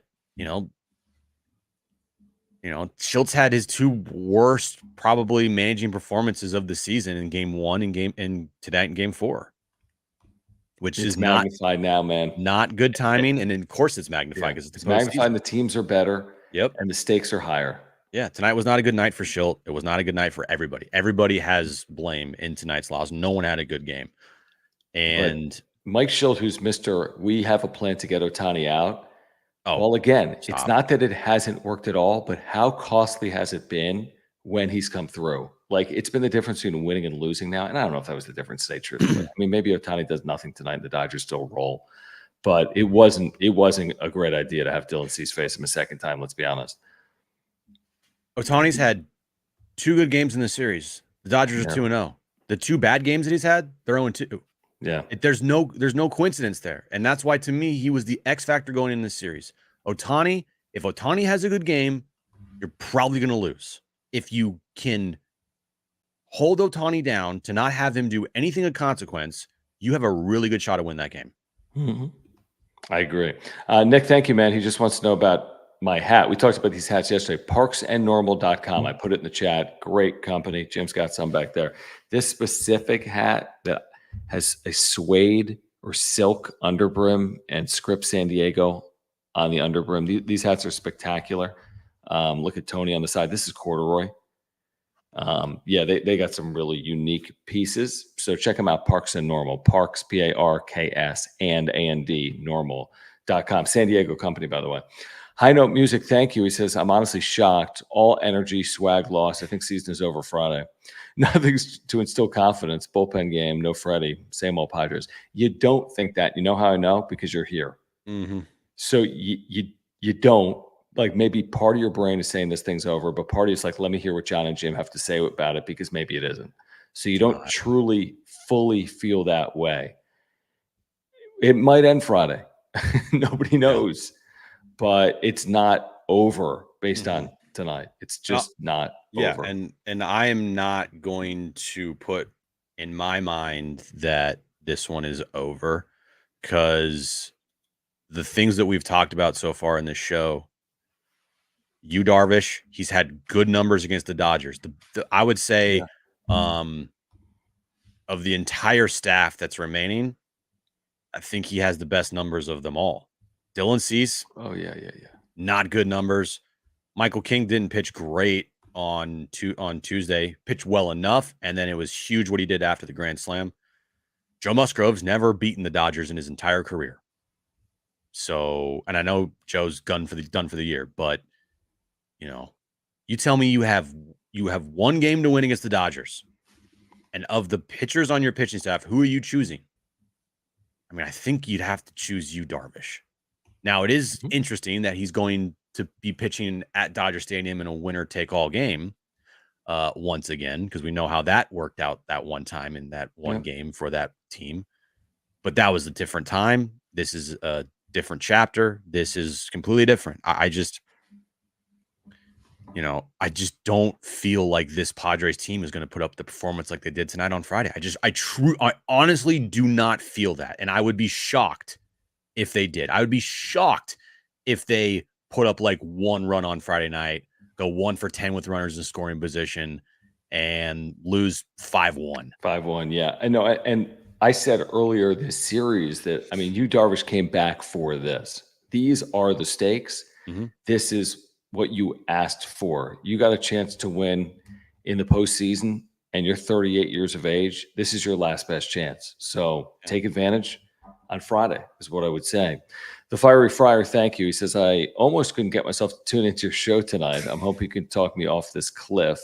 Schultz had his 2 worst probably managing performances of the season in game 1 and tonight in game 4. Which It's is not magnified now, man. not good timing, and of course it's magnified because It's magnified and the teams are better. Yep. And the stakes are higher. Yeah, tonight was not a good night for Schilt. It was not a good night for everybody. Everybody has blame in tonight's loss. No one had a good game. And but Mike Schilt, who's Mr. We have a plan to get Ohtani out. Oh, well, again, stop. It's not that it hasn't worked at all, but how costly has it been when he's come through? Like, it's been the difference between winning and losing now. And I don't know if that was the difference today, truthfully. I mean, maybe Ohtani does nothing tonight and the Dodgers still roll. But it wasn't a great idea to have Dylan Cease face him a second time, let's be honest. Ohtani's had 2 good games in the series. The Dodgers are 2-0. The 2 bad games that he's had, they're 0-2. Yeah. There's no coincidence there. And that's why, to me, he was the X factor going in this series. Ohtani, if Ohtani has a good game, you're probably going to lose. If you can hold Ohtani down to not have him do anything of consequence, you have a really good shot to win that game. Mm-hmm. I agree. Nick, thank you, man. He just wants to know about my hat. We talked about these hats yesterday. Parksandnormal.com. I put it in the chat. Great company. Jim's got some back there. This specific hat that has a suede or silk underbrim and script San Diego on the underbrim. These hats are spectacular. Look at Tony on the side. This is corduroy. Yeah, they got some really unique pieces. So check them out. Parks and Normal. Parks, Parks, and A-N-D, normal.com. San Diego company, by the way. High Note Music, thank you. He says, I'm honestly shocked. All energy, swag lost. I think season is over Friday. Nothing's to instill confidence. Bullpen game, no Freddie. Same old Padres. You don't think that. You know how I know? Because you're here. Mm-hmm. So you don't. Like, maybe part of your brain is saying this thing's over, but part of it's like, let me hear what John and Jim have to say about it, because maybe it isn't. So you don't truly, fully feel that way. It might end Friday. Nobody knows. But it's not over based on tonight. It's just not over. And I am not going to put in my mind that this one is over, because the things that we've talked about so far in this show, Darvish, he's had good numbers against the Dodgers. I would say of the entire staff that's remaining, I think he has the best numbers of them all. Dylan Cease. Oh, yeah. Not good numbers. Michael King didn't pitch great on Tuesday. Pitched well enough, and then it was huge what he did after the Grand Slam. Joe Musgrove's never beaten the Dodgers in his entire career. So, and I know Joe's done for the year, but you tell me you have 1 game to win against the Dodgers, and of the pitchers on your pitching staff, who are you choosing? I mean, I think you'd have to choose Darvish. Now, it is interesting that he's going to be pitching at Dodger Stadium in a winner-take-all game once again, because we know how that worked out that one time in that one game for that team. But that was a different time. This is a different chapter. This is completely different. I just don't feel like this Padres team is going to put up the performance like they did tonight on Friday. I honestly do not feel that. And I would be shocked if they did. I would be shocked if they put up like 1 run on Friday night, go 1 for 10 with runners in scoring position, and lose 5-1. 5-1, yeah. I know. And I said earlier this series that, I mean, Darvish came back for this. These are the stakes. Mm-hmm. This is what you asked for. You got a chance to win in the postseason, and you're 38 years of age. This is your last best chance. So take advantage on Friday is what I would say. The Fiery Friar, thank you. He says, I almost couldn't get myself to tune into your show tonight. I'm hoping you can talk me off this cliff.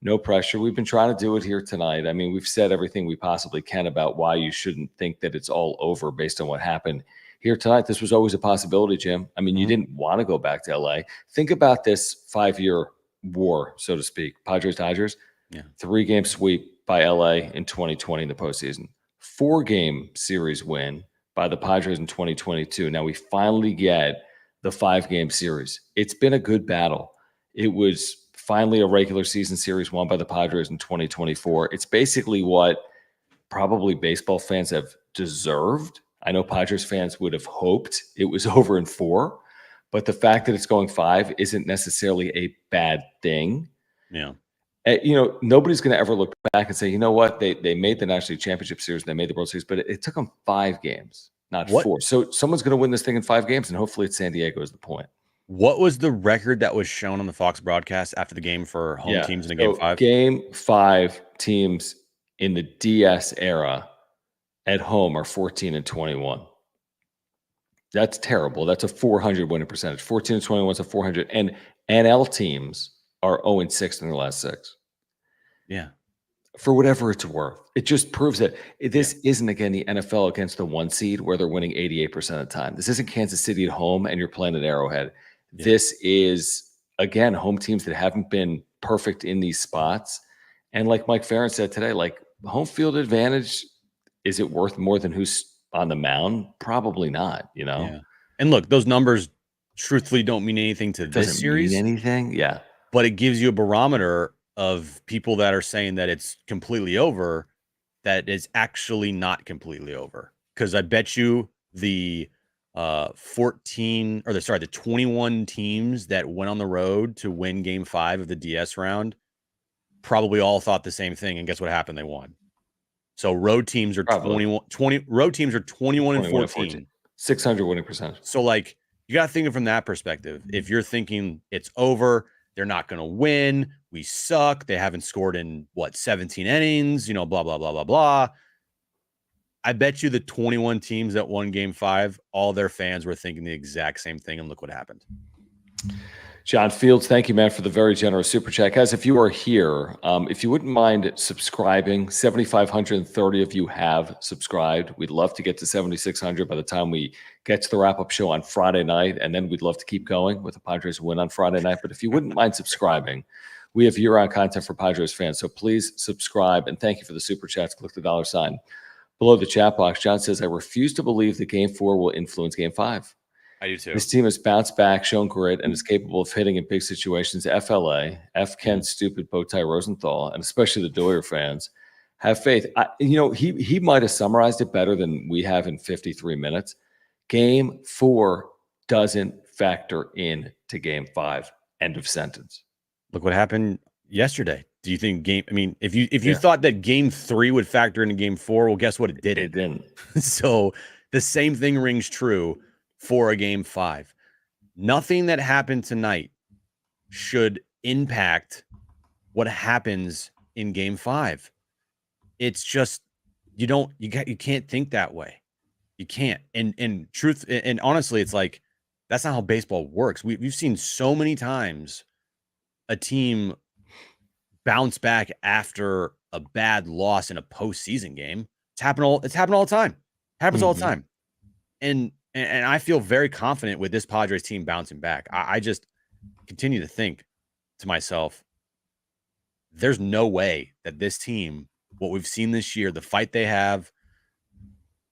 No pressure. We've been trying to do it here tonight. I mean, we've said everything we possibly can about why you shouldn't think that it's all over based on what happened here tonight. This was always a possibility, Jim. I mean, you didn't want to go back to LA. Think about this 5-year war, so to speak. Padres-Dodgers, 3-game sweep by LA in 2020 in the postseason. 4-game series win by the Padres in 2022. Now we finally get the 5-game series. It's been a good battle. It was finally a regular season series won by the Padres in 2024. It's basically what probably baseball fans have deserved. I know Padres fans would have hoped it was over in 4, but the fact that it's going 5 isn't necessarily a bad thing. Yeah. Nobody's going to ever look back and say, you know what, they made the National League Championship Series, they made the World Series, but it took them 5 games, not 4. So someone's going to win this thing in 5 games, and hopefully it's San Diego is the point. What was the record that was shown on the Fox broadcast after the game for home teams in a Game 5? Game 5 teams in the DS era at home are 14-21. That's terrible. That's a 400 winning percentage. 14-21 is a 400. And NL teams are 0-6 in their last 6. Yeah. For whatever it's worth. It just proves that this isn't, again, the NFL against the 1 seed where they're winning 88% of the time. This isn't Kansas City at home and you're playing at Arrowhead. Yeah. This is, again, home teams that haven't been perfect in these spots. And like Mike Farron said today, like, home field advantage, is it worth more than who's on the mound? Probably not, Yeah. And look, those numbers truthfully don't mean anything to this series. Mean anything? Yeah. But it gives you a barometer of people that are saying that it's completely over, that is actually not completely over. Because I bet you the 21 teams that went on the road to win Game 5 of the DS round probably all thought the same thing, and guess what happened? They won. So road teams are 21-14. 600 winning percentage. So like, you got to think of it from that perspective. If you're thinking it's over, they're not going to win, we suck, they haven't scored in 17 innings, blah, blah, blah, blah, blah. I bet you the 21 teams that won Game 5, all their fans were thinking the exact same thing, and look what happened. John Fields, thank you, man, for the very generous super chat. Guys, if you are here, if you wouldn't mind subscribing, 7,530 of you have subscribed. We'd love to get to 7,600 by the time we get to the wrap-up show on Friday night, and then we'd love to keep going with the Padres win on Friday night. But if you wouldn't mind subscribing, we have year-round content for Padres fans, so please subscribe, and thank you for the super chats. Click the $sign below the chat box. John says, I refuse to believe that Game 4 will influence Game 5. I do too. This team has bounced back, shown grit, and is capable of hitting in big situations. FLA, F. Ken, stupid Bowtie Rosenthal, and especially the Doyer fans have faith. He might have summarized it better than we have in 53 minutes. Game 4 doesn't factor in to Game 5. End of sentence. Look what happened yesterday. Do you think if you thought that Game 3 would factor into Game 4, well, guess what? It didn't. It didn't. So the same thing rings true for a Game 5. Nothing that happened tonight should impact what happens in Game 5. It's just, you can't think that way. You can't. And truth, and honestly, it's like, that's not how baseball works. We've seen so many times a team bounce back after a bad loss in a postseason game. It's happened all the time. Happens all the time. And I feel very confident with this Padres team bouncing back. I just continue to think to myself, there's no way that this team, what we've seen this year, the fight they have,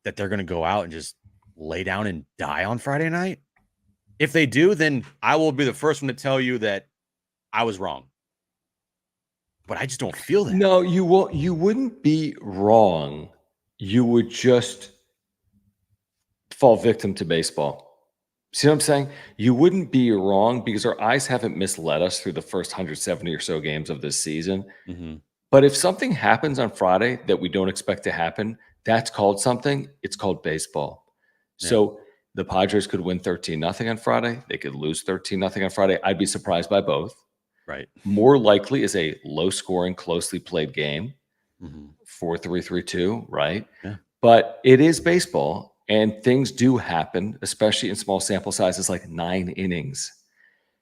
that they're going to go out and just lay down and die on Friday night. If they do, then I will be the first one to tell you that I was wrong. But I just don't feel that. No, you wouldn't be wrong. You would just fall victim to baseball. See what I'm saying? You wouldn't be wrong because our eyes haven't misled us through the first 170 or so games of this season. Mm-hmm. But if something happens on Friday that we don't expect to happen, that's called something. It's called baseball. Yeah. So the Padres could win 13-0 on Friday. They could lose 13-0 on Friday. I'd be surprised by both. Right. More likely is a low-scoring, closely played game. 4-3-3-2, right? Yeah. But it is baseball. And things do happen, especially in small sample sizes like 9 innings.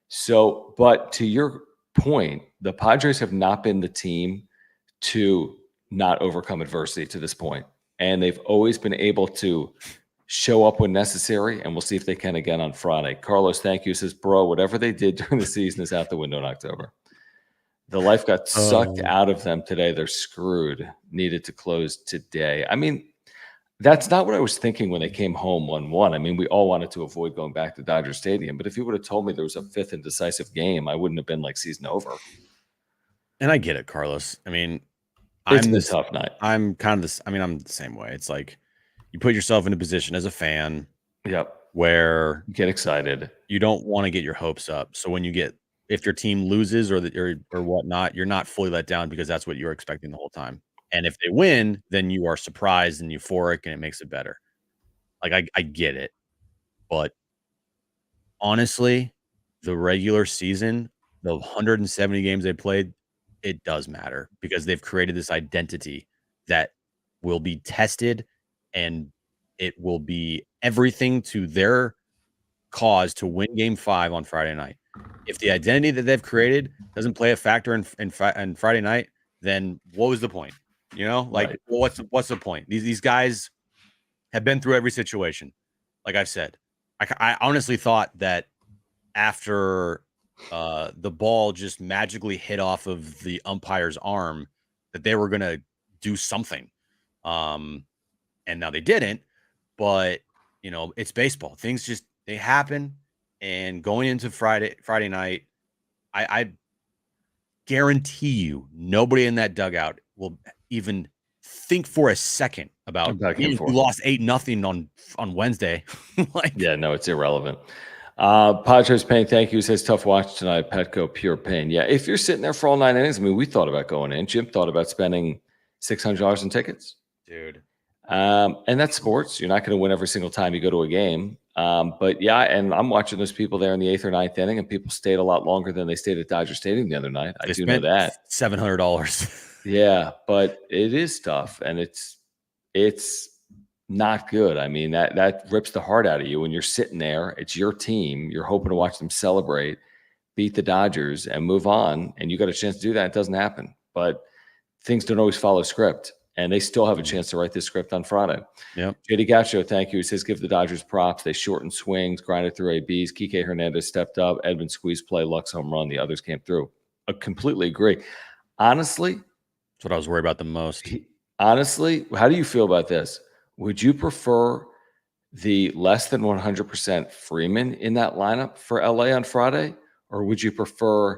So, but to your point, the Padres have not been the team to not overcome adversity to this point. And they've always been able to show up when necessary, and we'll see if they can again on Friday. Carlos, thank you, says, bro, whatever they did during the season is out the window in October. The life got sucked out of them today. They're screwed. Needed to close today. I mean, That's not what I was thinking when they came home 1-1. I mean, we all wanted to avoid going back to Dodger Stadium, but if you would have told me there was a fifth and decisive game, I wouldn't have been like season over. And I get it, Carlos. I mean, It's been a tough night. I'm kind of this. I mean, I'm the same way. It's like you put yourself in a position as a fan, where get excited. You don't want to get your hopes up. So when if your team loses or whatnot, you're not fully let down because that's what you're expecting the whole time. And if they win, then you are surprised and euphoric, and it makes it better. Like I get it, but honestly, the regular season, the 170 games they played, it does matter because they've created this identity that will be tested, and it will be everything to their cause to win Game 5 on Friday night. If the identity that they've created doesn't play a factor in Friday night, then what was the point? You know, like Right. what's the point? These guys have been through every situation. Like I've said, I honestly thought that after the ball just magically hit off of the umpire's arm, that they were gonna do something, and now they didn't. But you know, it's baseball. Things just they happen. And going into Friday night, I guarantee you nobody in that dugout will even think for a second about you lost 8-0 on Wednesday. No, it's irrelevant. Padres Pain, thank you. Says tough watch tonight. Petco, pure pain. Yeah, if you're sitting there for all 9 innings, I mean, we thought about going in. Jim thought about spending $600 in tickets, dude. And that's sports. You're not going to win every single time you go to a game. But yeah, and I'm watching those people there in the 8th or 9th inning, and people stayed a lot longer than they stayed at Dodger Stadium the other night. I do know that. $700. Yeah, but it is tough, and it's not good. I mean, that rips the heart out of you when you're sitting there. It's your team. You're hoping to watch them celebrate, beat the Dodgers, and move on, and you got a chance to do that. It doesn't happen. But things don't always follow script. And they still have a chance to write this script on Friday. Yep. JD Gacho, thank you. He says, give the Dodgers props. They shortened swings, grinded through ABs. Kike Hernandez stepped up. Edmund squeezed play, Lux home run. The others came through. I completely agree. Honestly, that's what I was worried about the most. Honestly, how do you feel about this? Would you prefer the less than 100% Freeman in that lineup for LA on Friday? Or would you prefer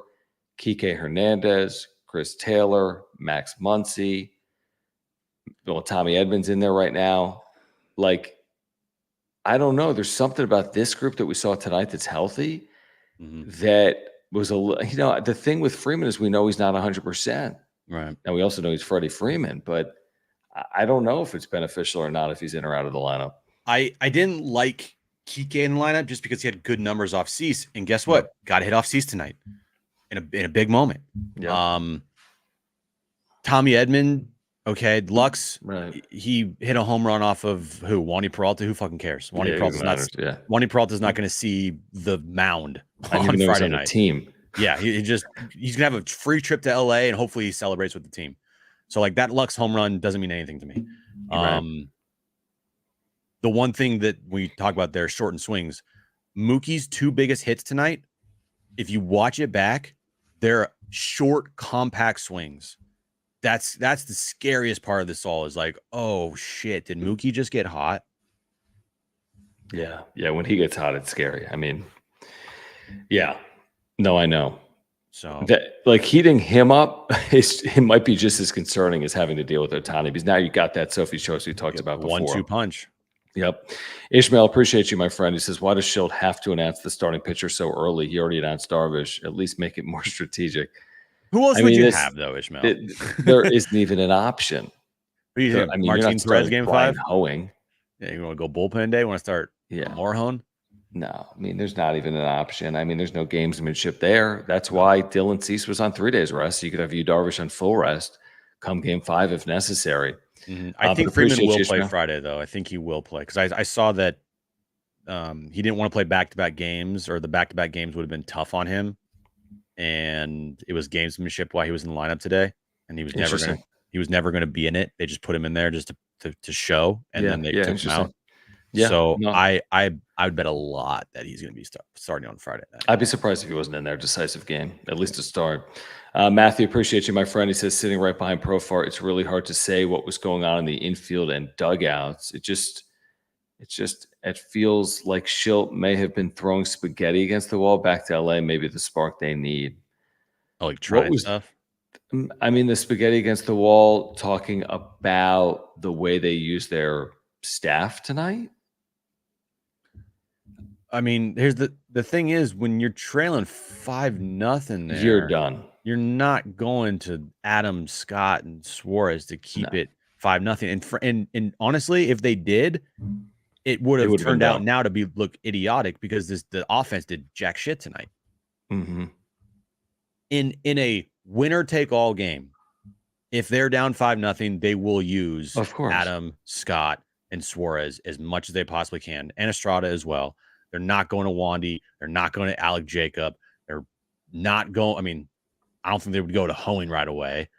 Kike Hernandez, Chris Taylor, Max Muncy, Tommy Edmonds in there right now? Like, I don't know. There's something about this group that we saw tonight that's healthy. That was the thing with Freeman is we know he's not 100%. Right. And we also know he's Freddie Freeman, but I don't know if it's beneficial or not if he's in or out of the lineup. I didn't like Kike in the lineup just because he had good numbers off Cease. And guess what? Yep. Got hit off Cease tonight in a big moment. Yep. Tommy Edmond, okay, Lux, right. He hit a home run off of who? Wandy Peralta. Who fucking cares? Wandy Peralta's not going to see the mound on Friday night. Team. Yeah, he's gonna have a free trip to LA and hopefully he celebrates with the team. So like that Lux home run doesn't mean anything to me. Right. The one thing that we talk about there, shortened swings. Mookie's 2 biggest hits tonight, if you watch it back, they're short, compact swings. That's the scariest part of this all is like, oh shit, did Mookie just get hot? Yeah. Yeah, when he gets hot, it's scary. I mean, yeah. No, I know. So like heating him up, it might be just as concerning as having to deal with Ohtani, because now you got that Sophie Choice we talked about before. 1-2 punch. Yep. Ishmael, appreciate you, my friend. He says, why does Schilt have to announce the starting pitcher so early? He already announced Darvish. At least make it more strategic. Who else would you have, though, Ishmael? There isn't even an option. What do you think? Martin Perez game 5? Hoeing. Yeah, you want to go bullpen day? Want to start Morhone? No, I mean, there's not even an option. I mean, there's no gamesmanship there. That's why Dylan Cease was on 3 days rest. You could have Darvish on full rest come game 5 if necessary. I think Freeman will play Friday, though. I think he will play because I saw that he didn't want to play back-to-back games, or the back-to-back games would have been tough on him. And it was gamesmanship why he was in the lineup today, and he was never going to be in it. They just put him in there just to show, and then they took him out. Yeah, So no, I would bet a lot that he's going to be starting on Friday night. I'd be surprised if he wasn't in there. Decisive game, at least to start. Matthew, appreciate you, my friend. He says, sitting right behind Profar, it's really hard to say what was going on in the infield and dugouts. It feels like Schilt may have been throwing spaghetti against the wall. Back to LA, maybe the spark they need. Oh, like What trying was stuff. I mean, the spaghetti against the wall, talking about the way they use their staff tonight. I mean, here's the thing is, when you're trailing 5-0 there, You're done. you're not going to Adam, Scott, and Suarez to keep it 5-0. And honestly, if they did, it would It have would have been turned out done. now to look idiotic because the offense did jack shit tonight. Mm-hmm. In a winner take all game, if they're down 5-0, they will use Of course. Adam, Scott, and Suarez as much as they possibly can, and Estrada as well. They're not going to Wandy. They're not going to Alec Jacob. They're not going. I mean, I don't think they would go to Hoeing right away.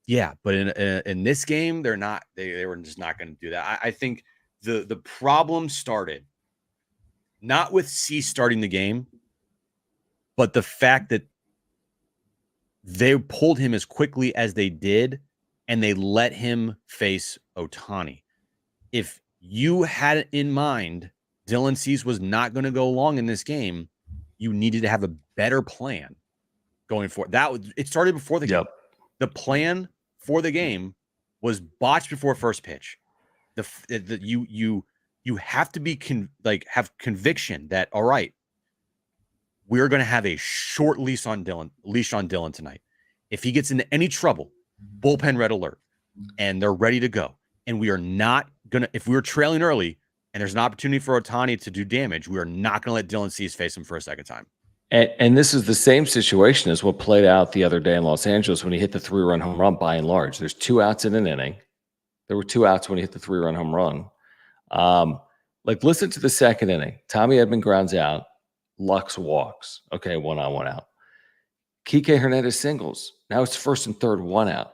Yeah, but in this game, they're not. They were just not going to do that. I think the problem started not with C starting the game, but the fact that they pulled him as quickly as they did, and they let him face Ohtani. If you had in mind Dylan Cease was not going to go long in this game, you needed to have a better plan going forward. It started before the game. The plan for the game was botched before first pitch. You have to be have conviction that, all right, we're going to have a short leash on Dylan tonight. If he gets into any trouble, bullpen red alert, and they're ready to go. And we are not going to, if we were trailing early and there's an opportunity for Ohtani to do damage, we are not going to let Dylan Cease face him for a second time. And this is the same situation as what played out the other day in Los Angeles when he hit the 3-run home run. By and large, there's 2 outs in an inning. There were 2 outs when he hit the 3-run home run. Listen to the second inning. Tommy Edman grounds out. Lux walks. Okay, 1 on, 1 out. Kike Hernandez singles. Now it's first and third, 1 out.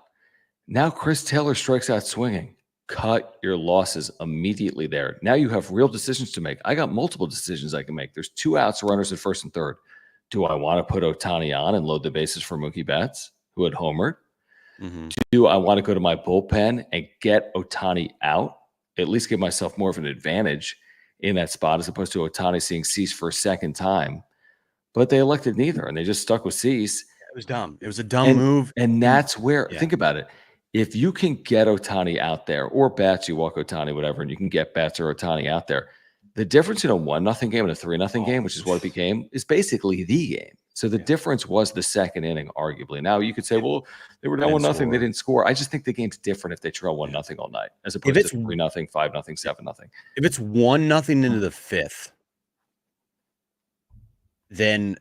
Now Chris Taylor strikes out swinging. Cut your losses immediately there. Now you have real decisions to make. I got multiple decisions I can make. There's 2 outs, runners at first and third. Do I want to put Ohtani on and load the bases for Mookie Betts, who had homered? Mm-hmm. Do I want to go to my bullpen and get Ohtani out? At least give myself more of an advantage in that spot as opposed to Ohtani seeing Cease for a second time. But they elected neither, and they just stuck with Cease. It was dumb. It was a dumb move. And that's where, think about it. If you can get Ohtani out there, or Betts, you walk Ohtani, whatever, and you can get Betts or Ohtani out there, the difference in a 1-0 game and a 3-0 game, which is what it became, is basically the game. So the difference was the second inning, arguably. Now you could say, well, they were down 1-0, they didn't score. I just think the game's different if they trail 1-0 all night, as opposed to 3-0, 5-0, 7-0. If it's 1-0 into the fifth, then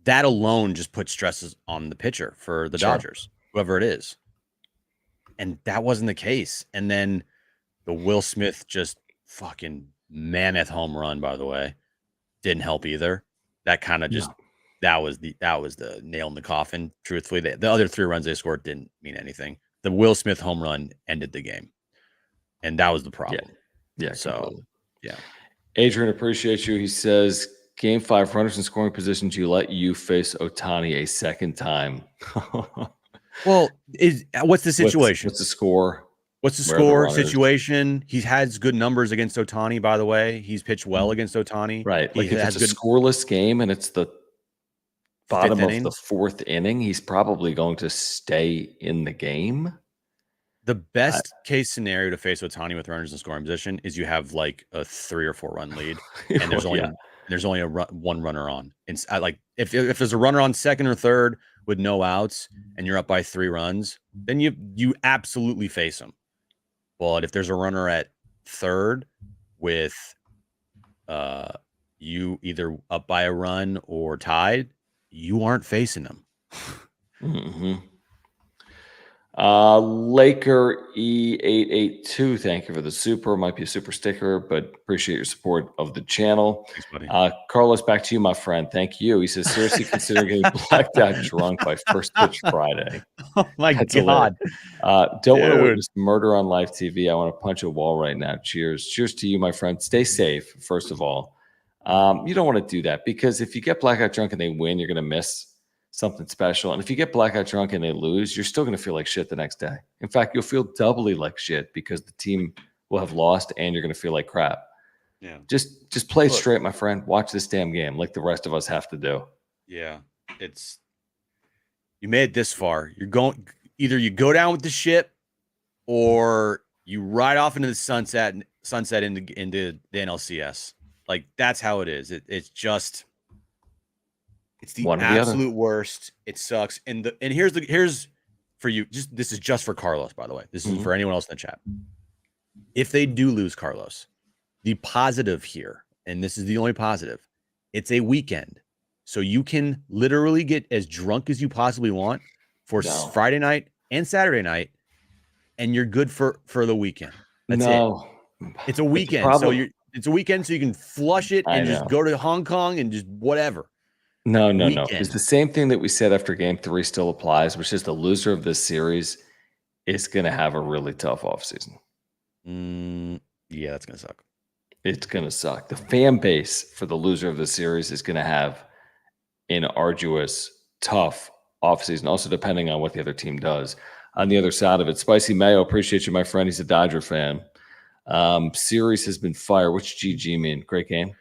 that alone just puts stresses on the pitcher for the Dodgers, whoever it is. And that wasn't the case. And then the Will Smith just fucking mammoth home run, by the way, didn't help either. That kind of just that was the nail in the coffin. Truthfully, the other 3 runs they scored didn't mean anything. The Will Smith home run ended the game, and that was the problem. Yeah. So completely. yeah. Adrian, appreciate you. He says, Game 5, runners in scoring position to let you face Ohtani a second time. Well, what's the situation? What's the score? What's the score situation? He has good numbers against Ohtani, by the way. He's pitched well against Ohtani. Right. Like if it's a scoreless game and it's the bottom of the 4th inning, he's probably going to stay in the game. The best case scenario to face Ohtani with runners in scoring position is you have like a 3 or 4 run lead, and there's only one runner on. And if there's a runner on second or third with no outs and you're up by 3 runs, then you absolutely face him. But if there's a runner at third with you either up by a run or tied, you aren't facing him. Mm-hmm. Laker E882, thank you for the super. Might be a super sticker, but appreciate your support of the channel. Thanks, buddy. Carlos, back to you, my friend. Thank you. He says, seriously consider getting blacked out drunk by first pitch Friday. Oh my That's God. Don't want to witness murder on live TV. I want to punch a wall right now. Cheers. Cheers to you, my friend. Stay safe, first of all. You don't want to do that because if you get blackout drunk and they win, you're going to miss something special. And if you get blackout drunk and they lose, you're still going to feel like shit the next day. In fact, you'll feel doubly like shit because the team will have lost and you're going to feel like crap. Yeah. Just play straight, my friend. Watch this damn game like the rest of us have to do. Yeah. You made it this far. Either you go down with the ship or you ride off into the sunset into the NLCS. Like that's how it is. It's the absolute worst. It sucks. And here's for you. This is just for Carlos, by the way. This isn't for anyone else in the chat. If they do lose Carlos, the positive here, and this is the only positive, it's a weekend. So you can literally get as drunk as you possibly want for Friday night and Saturday night, and you're good for the weekend. That's it. It's a weekend. It's a weekend, so you can flush it and just go to Hong Kong and just whatever. No. It's the same thing that we said after game 3 still applies, which is the loser of this series is going to have a really tough offseason. Yeah, that's going to suck. It's going to suck. The fan base for the loser of the series is going to have an arduous, tough offseason, also depending on what the other team does. On the other side of it, Spicy Mayo, appreciate you, my friend. He's a Dodger fan. Series has been fire. What's GG mean? Great game?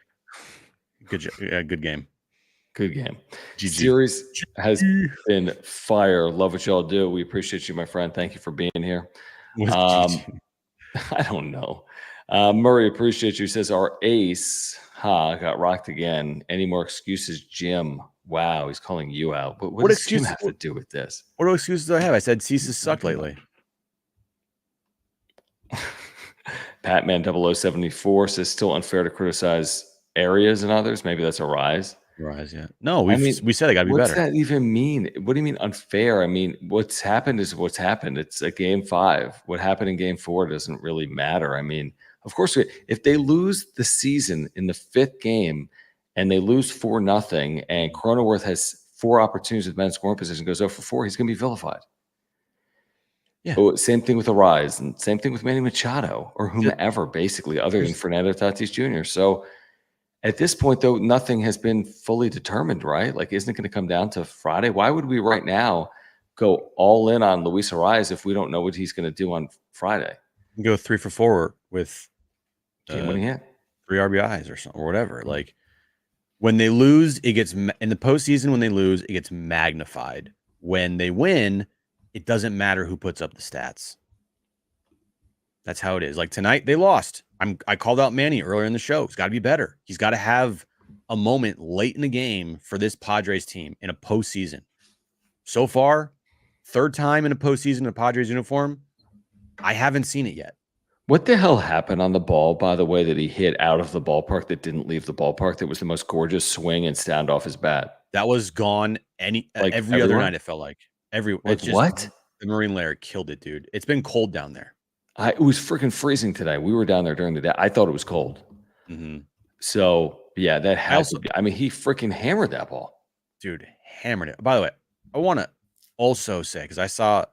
Good game. Good game. GG. Series has been fire. Love what y'all do. We appreciate you, my friend. Thank you for being here. I don't know. Murray, appreciate you. Says our ace got rocked again. Any more excuses, Jim? Wow, he's calling you out. But what does Jim have to do with this? What excuses do I have? I said Cease's sucked lately. Patman 0074 says still unfair to criticize Arias and others. Maybe that's a rise. Yeah. No, we said it got to be better. What's that even mean? What do you mean unfair? I mean, what's happened is what's happened. It's a game 5. What happened in game 4 doesn't really matter. I mean, of course, if they lose the season in the 5th game and they lose 4-0 and Cronenworth has 4 opportunities with men scoring position, goes 0 for 4, he's going to be vilified. Yeah. Oh, same thing with Arise and same thing with Manny Machado or whomever, basically, other than Fernando Tatis Jr. So at this point, though, nothing has been fully determined, right? Like, isn't it going to come down to Friday? Why would we right now go all in on Luis Arise if we don't know what he's going to do on Friday? Go 3 for 4 with game-winning hit, 3 RBIs or something or whatever. Like when they lose, it gets in the postseason. When they lose, it gets magnified. When they win, it doesn't matter who puts up the stats. That's how it is. Like tonight, they lost. I called out Manny earlier in the show. He's got to be better. He's got to have a moment late in the game for this Padres team in a postseason. So far, 3rd time in a postseason in a Padres uniform. I haven't seen it yet. What the hell happened on the ball, by the way, that he hit out of the ballpark that didn't leave the ballpark? That was the most gorgeous swing and stand off his bat. That was gone every other night, it felt like. What? The Marine Lair killed it, dude. It's been cold down there. It was freaking freezing today. We were down there during the day. I thought it was cold. Mm-hmm. So, yeah, that has to be. I mean, he freaking hammered that ball. Dude, hammered it. By the way, I want to also say, because I saw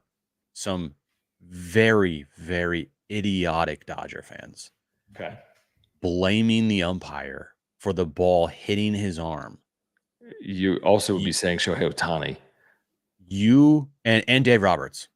some very, very idiotic Dodger fans blaming the umpire for the ball hitting his arm. You also would be saying Shohei Ohtani. You and Dave Roberts.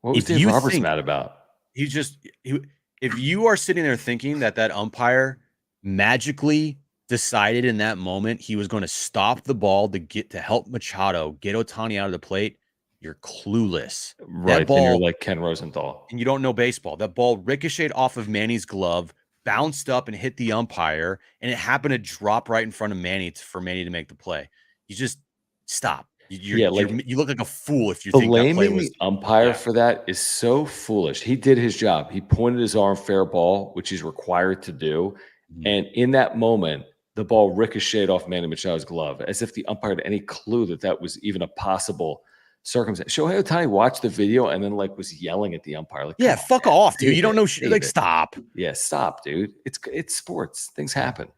What was Dave Roberts mad about? If you are sitting there thinking that umpire magically decided in that moment he was going to stop the ball to help Machado get Ohtani out of the plate, you're clueless. Right. Then you're like Ken Rosenthal. And you don't know baseball. That ball ricocheted off of Manny's glove, bounced up and hit the umpire, and it happened to drop right in front of Manny for Manny to make the play. You just stop. You look like a fool if you think that play was the umpire for that is so foolish. He did his job. He pointed his arm fair ball, which he's required to do. Mm-hmm. And in that moment, the ball ricocheted off Manny Machado's glove, as if the umpire had any clue that was even a possible circumstance. Shohei Ohtani watched the video and then like was yelling at the umpire. Like, Yeah, come on, fuck man, off, dude. save You don't it, know save like it. stop. Yeah, stop, dude. It's sports. Things happen.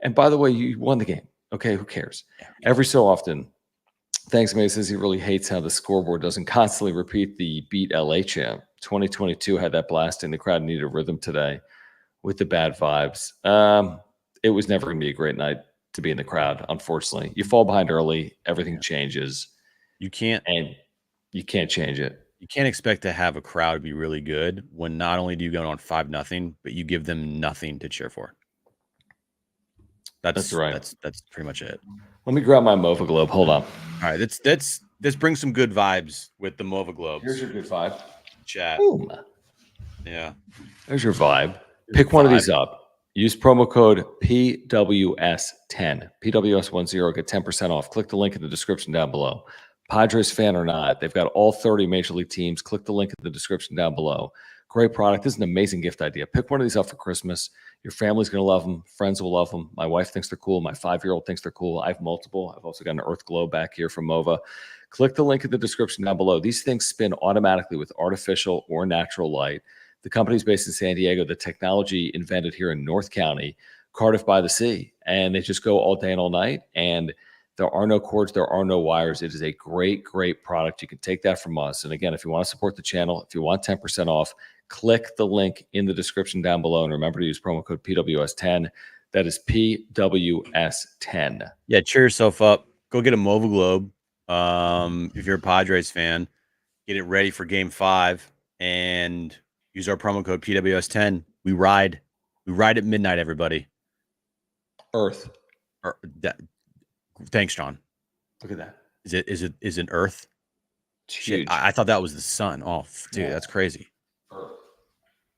And by the way, you won the game. Okay, who cares? Yeah. Every so often, Thanks, May says he really hates how the scoreboard doesn't constantly repeat the beat LA chant. 2022 had that blasting. The crowd needed a rhythm today with the bad vibes. It was never going to be a great night to be in the crowd, unfortunately. You fall behind early, everything changes. You can't change it. You can't expect to have a crowd be really good when not only do you go on 5-0, but you give them nothing to cheer for. That's right. That's pretty much it. Let me grab my MOVA Globe. Hold on. All right, let's bring some good vibes with the MOVA Globes. Here's your good vibe. Chat. Boom. Yeah. There's your vibe. Pick one of these up. Use promo code PWS10. PWS10, get 10% off. Click the link in the description down below. Padres fan or not, they've got all 30 major league teams. Click the link in the description down below. Great product. This is an amazing gift idea. Pick one of these up for Christmas. Your family's going to love them. Friends will love them. My wife thinks they're cool. My 5-year-old thinks they're cool. I have multiple. I've also got an Earth Globe back here from MOVA. Click the link in the description down below. These things spin automatically with artificial or natural light. The company's based in San Diego. The technology invented here in North County, Cardiff by the Sea. And they just go all day and all night. And there are no cords. There are no wires. It is a great, great product. You can take that from us. And again, if you want to support the channel, if you want 10% off, click the link in the description down below. And remember to use promo code PWS10. That is PWS10. Yeah, cheer yourself up. Go get a MOVA Globe. If you're a Padres fan, get it ready for Game 5 and use our promo code PWS10. We ride at midnight, everybody. Earth. Thanks, John. Look at that. Is it Earth? Shit, I thought that was the sun. Oh, dude, that's crazy. Earth.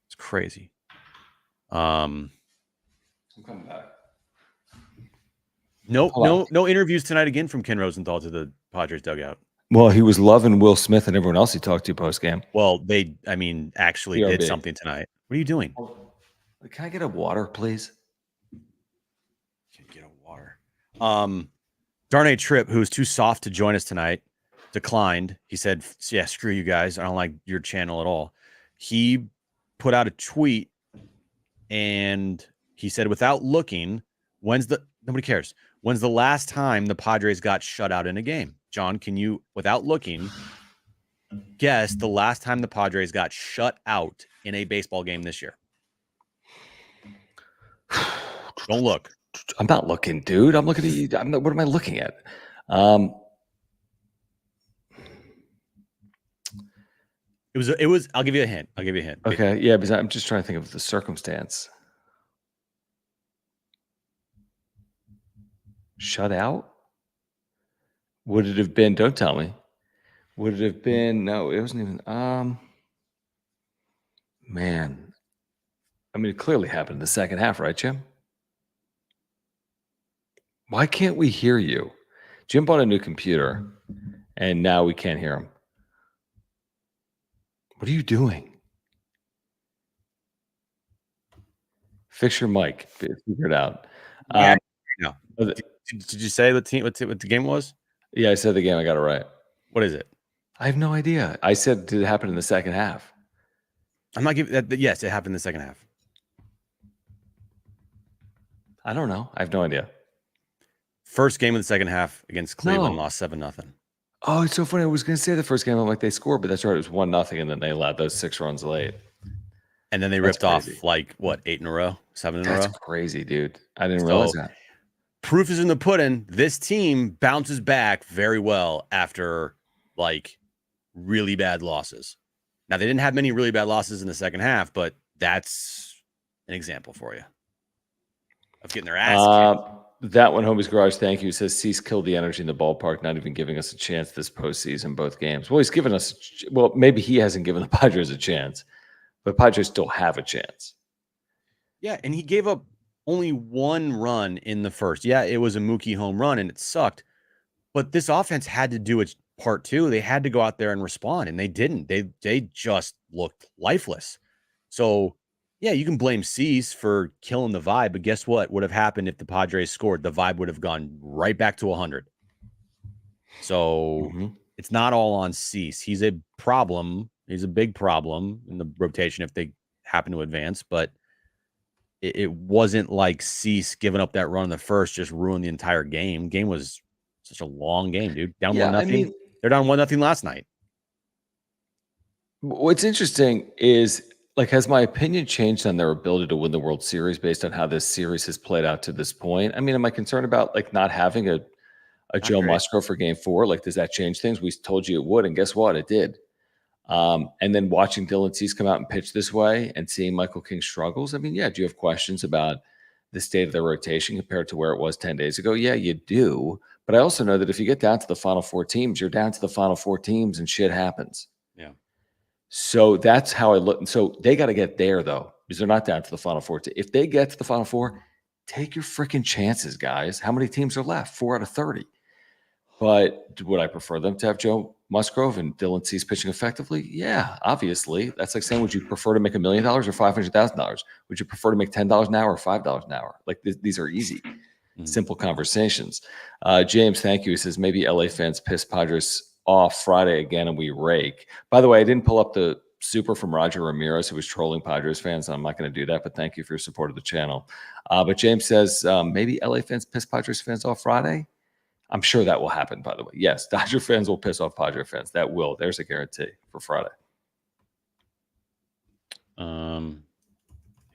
It's crazy. I'm coming back. No interviews tonight again from Ken Rosenthal to the Padres dugout. Well, he was loving Will Smith and everyone else he talked to post game. Well, actually BRB. did something tonight. What are you doing? Can I get a water, please? Can't get a water. Darnay Tripp, who's too soft to join us tonight, declined. He said, "Yeah, screw you guys. I don't like your channel at all." He put out a tweet and he said, without looking, nobody cares. When's the last time the Padres got shut out in a game? John, can you, without looking, guess the last time the Padres got shut out in a baseball game this year? Don't look. I'm not looking, dude. I'm looking at you. What am I looking at? It was. I'll give you a hint. Okay, yeah, because I'm just trying to think of the circumstance. Shut out? Would it have been? Don't tell me. Would it have been? No, it wasn't even. Man, I mean, it clearly happened in the second half, right, Jim? Why can't we hear you? Jim bought a new computer, and now we can't hear him. What are you doing? Fix your mic. Figure it out. Yeah, no. Did you say what the game was? Yeah, I said the game. I got it right. What is it? I have no idea. I said, did it happen in the second half? I'm not giving that. Yes, it happened in the second half. I don't know. I have no idea. First game of the second half against Cleveland, lost 7-0. Oh, it's so funny. I was going to say the first game, I'm like, they scored, but that's right. It was 1-0, and then they allowed those 6 runs late. And then they ripped off, 8 in a row, 7 in a row? That's crazy, dude. I didn't realize that. Proof is in the pudding. This team bounces back very well after, really bad losses. Now, they didn't have many really bad losses in the second half, but that's an example for you of getting their ass kicked. That one, Homie's Garage, thank you. Says Cease killed the energy in the ballpark, not even giving us a chance this postseason, both games. Well, he's given us, maybe he hasn't given the Padres a chance, but Padres still have a chance. Yeah, and he gave up only 1 run in the first. Yeah, it was a Mookie home run, and it sucked. But this offense had to do its part too. They had to go out there and respond, and they didn't. They just looked lifeless. So, yeah, you can blame Cease for killing the vibe, but guess what would have happened if the Padres scored? The vibe would have gone right back to 100. So, it's not all on Cease. He's a problem. He's a big problem in the rotation if they happen to advance, but it wasn't like Cease giving up that run in the first just ruined the entire game. Game was such a long game, dude. Down Yeah, 1-0. I mean, They're down 1-0 last night. what's interesting is, like, has my opinion changed on their ability to win the World Series based on how this series has played out to this point? I mean, am I concerned about like not having a Not Joe great. Musgrove for Game 4? Like, does that change things? We told you it would, and guess what? It did. And then watching Dylan Cease come out and pitch this way and seeing Michael King struggles, I mean, yeah, do you have questions about the state of their rotation compared to where it was 10 days ago? Yeah, you do. But I also know that if you get down to the final 4 teams, you're down to the final 4 teams and shit happens. Yeah. So that's how I look. So they got to get there, though, because they're not down to the final 4. If they get to the final 4, take your freaking chances, guys. How many teams are left? 4 out of 30. But would I prefer them to have Joe Musgrove and Dylan Cease pitching effectively? Yeah, obviously. That's like saying, would you prefer to make $1 million or $500,000? Would you prefer to make $10 an hour or $5 an hour? Like, these are easy, simple conversations. James, thank you. He says, maybe LA fans piss Padres off Friday again and we rake. By the way, I didn't pull up the super from Roger Ramirez, who was trolling Padres fans. I'm not going to do that, but thank you for your support of the channel. But James says, maybe LA fans piss Padres fans off Friday. I'm sure that will happen, by the way. Yes, Dodger fans will piss off Padre fans. That will. There's a guarantee for Friday. I'm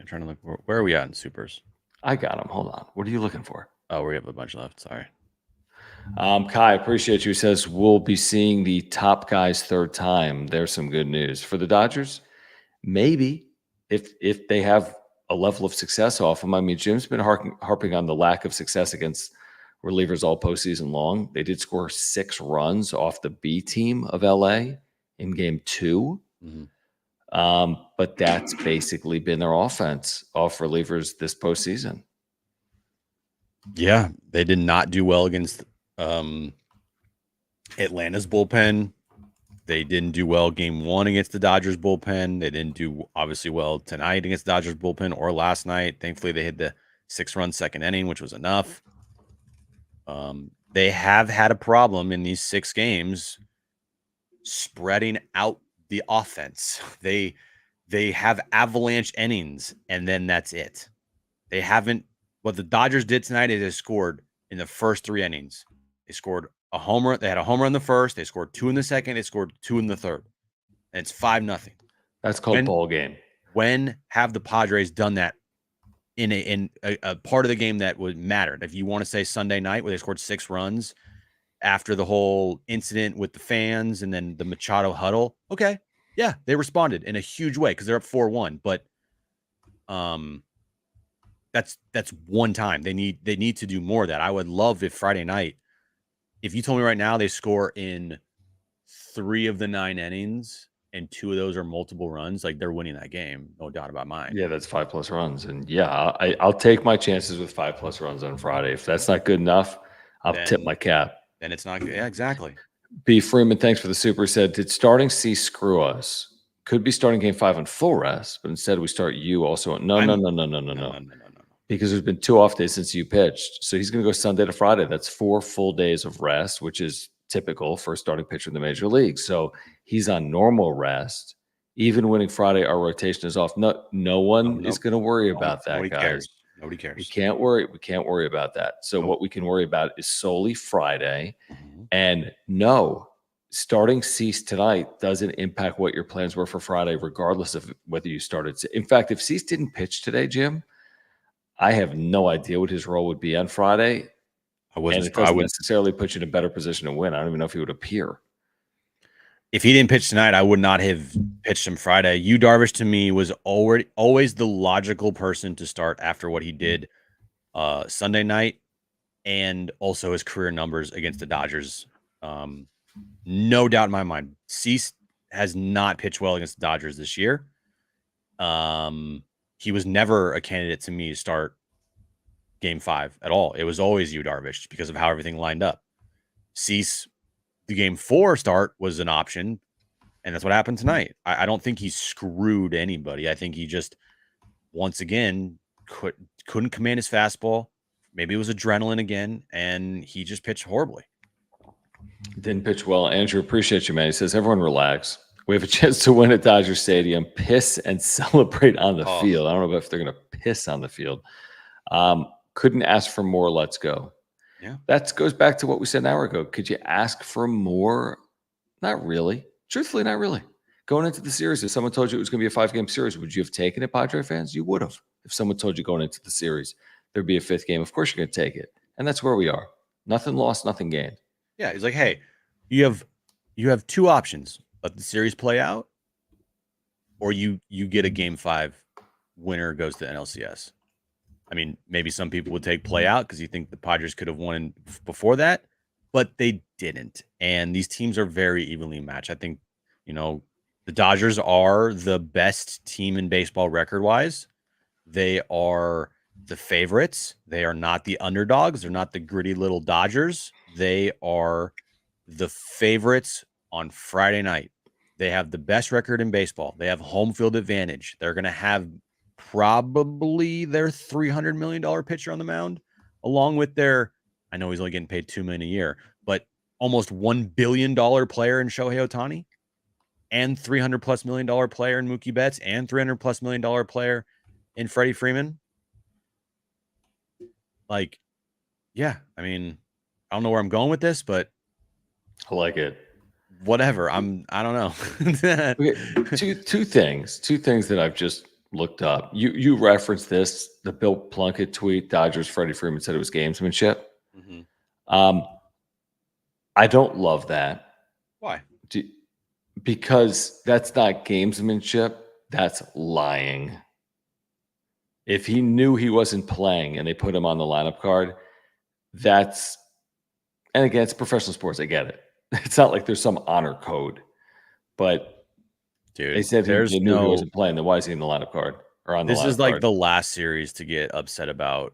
trying to look. Where are we at in supers? I got them. Hold on. What are you looking for? Oh, we have a bunch left. Sorry. Kai, appreciate you. He says, we'll be seeing the top guys third time. There's some good news. For the Dodgers, maybe if they have a level of success off them. I mean, Jim's been harping on the lack of success against relievers all postseason long. They did score 6 runs off the B team of LA in Game 2. But that's basically been their offense off relievers this postseason. Yeah, they did not do well against Atlanta's bullpen. They didn't do well Game 1 against the Dodgers bullpen. They didn't do obviously well tonight against the Dodgers bullpen or last night. Thankfully, they hit the 6-run second inning, which was enough. They have had a problem in these 6 games spreading out the offense. They have avalanche innings, and then that's it. They haven't. What the Dodgers did tonight is they scored in the first 3 innings. They scored a homer. They had a homer in the first. They scored 2 in the second. They scored 2 in the third. And it's 5-0. That's called ball game. When have the Padres done that in a part of the game that would matter? If you want to say Sunday night where they scored 6 runs after the whole incident with the fans and then the Machado huddle, okay, yeah, they responded in a huge way because they're up 4-1. But that's one time. They need to do more of that. I would love if Friday night, if you told me right now they score in 3 of the 9 innings and 2 of those are multiple runs, like they're winning that game, no doubt about mine. Yeah, that's 5+ runs. And yeah, I'll take my chances with 5+ runs on Friday. If that's not good enough, I'll tip my cap. Then it's not good. Yeah, exactly. B. Freeman, thanks for the super. Said, did starting C screw us? Could be starting Game 5 on full rest, but instead we start you also. No. Because there's been 2 off days since you pitched. So he's going to go Sunday to Friday. That's 4 full days of rest, which is typical for a starting pitcher in the major league. So he's on normal rest. Even winning Friday, our rotation is off. No one is going to worry about that, Nobody guys. cares. Nobody cares. We can't worry about that. So what we can worry about is solely Friday. And no, starting Cease tonight doesn't impact what your plans were for Friday, regardless of whether you started. In fact, if Cease didn't pitch today, Jim, I have no idea what his role would be on Friday. And it doesn't necessarily put you in a better position to win. I don't even know if he would appear. If he didn't pitch tonight, I would not have pitched him Friday. Yu Darvish to me was always the logical person to start after what he did Sunday night and also his career numbers against the Dodgers. No doubt in my mind. Cease has not pitched well against the Dodgers this year. He was never a candidate to me to start Game 5 at all. It was always Yu Darvish because of how everything lined up. Cease, the Game 4 start was an option, and that's what happened tonight. I don't think he screwed anybody. I think he just, once again, couldn't command his fastball. Maybe it was adrenaline again, and he just pitched horribly. Didn't pitch well. Andrew, appreciate you, man. He says, everyone relax. We have a chance to win at Dodger Stadium, piss and celebrate on the field. I don't know if they're going to piss on the field. Couldn't ask for more. Let's go. Yeah. That goes back to what we said an hour ago. Could you ask for more? Not really. Truthfully, not really. Going into the series, if someone told you it was going to be a 5-game series, would you have taken it, Padre fans? You would have. If someone told you going into the series there'd be a 5th game, of course you're going to take it. And that's where we are. Nothing lost, nothing gained. Yeah, he's like, hey, you have 2 options. Let the series play out, or you get a Game 5 winner goes to NLCS. I mean, maybe some people would take play out because you think the Padres could have won before that, but they didn't. And these teams are very evenly matched. I think, the Dodgers are the best team in baseball record-wise. They are the favorites. They are not the underdogs. They're not the gritty little Dodgers. They are the favorites on Friday night. They have the best record in baseball. They have home field advantage. They're going to have probably their $300 million pitcher on the mound, along with their, I know he's only getting paid $2 million a year, but almost $1 billion player in Shohei Ohtani, and $300+ million player in Mookie Betts, and $300+ million player in Freddie Freeman. Like, yeah, I mean, I don't know where I'm going with this, but I like it. Whatever. I don't know. Okay, two things that I've just looked up. You referenced this, the Bill Plunkett tweet. Dodgers Freddie Freeman said it was gamesmanship. Mm-hmm. I don't love that. Why? Because that's not gamesmanship. That's lying. If he knew he wasn't playing and they put him on the lineup card, and again, it's professional sports. I get it. It's not like there's some honor code, but dude, they said he knew he wasn't playing. Then why is he in the lineup card or on the lineup card? This is like the last series to get upset about.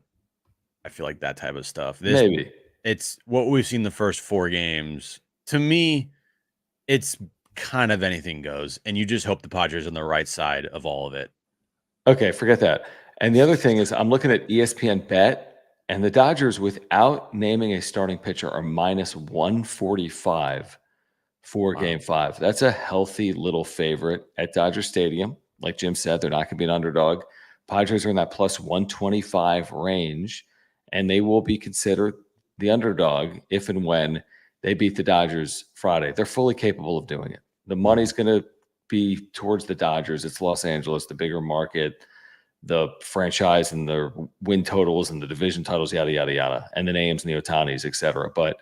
I feel like that type of stuff. Maybe it's what we've seen the first 4 games. To me, it's kind of anything goes, and you just hope the Padres are on the right side of all of it. Okay, forget that. And the other thing is, I'm looking at ESPN Bet, and the Dodgers, without naming a starting pitcher, are minus 145 for Game 5. That's a healthy little favorite at Dodger Stadium. Like Jim said, they're not going to be an underdog. Padres are in that plus 125 range, and they will be considered the underdog if and when they beat the Dodgers Friday. They're fully capable of doing it. The money's going to be towards the Dodgers. It's Los Angeles, the bigger market, the franchise and the win totals and the division titles, yada, yada, yada, and the names and the Ohtanis, et cetera. But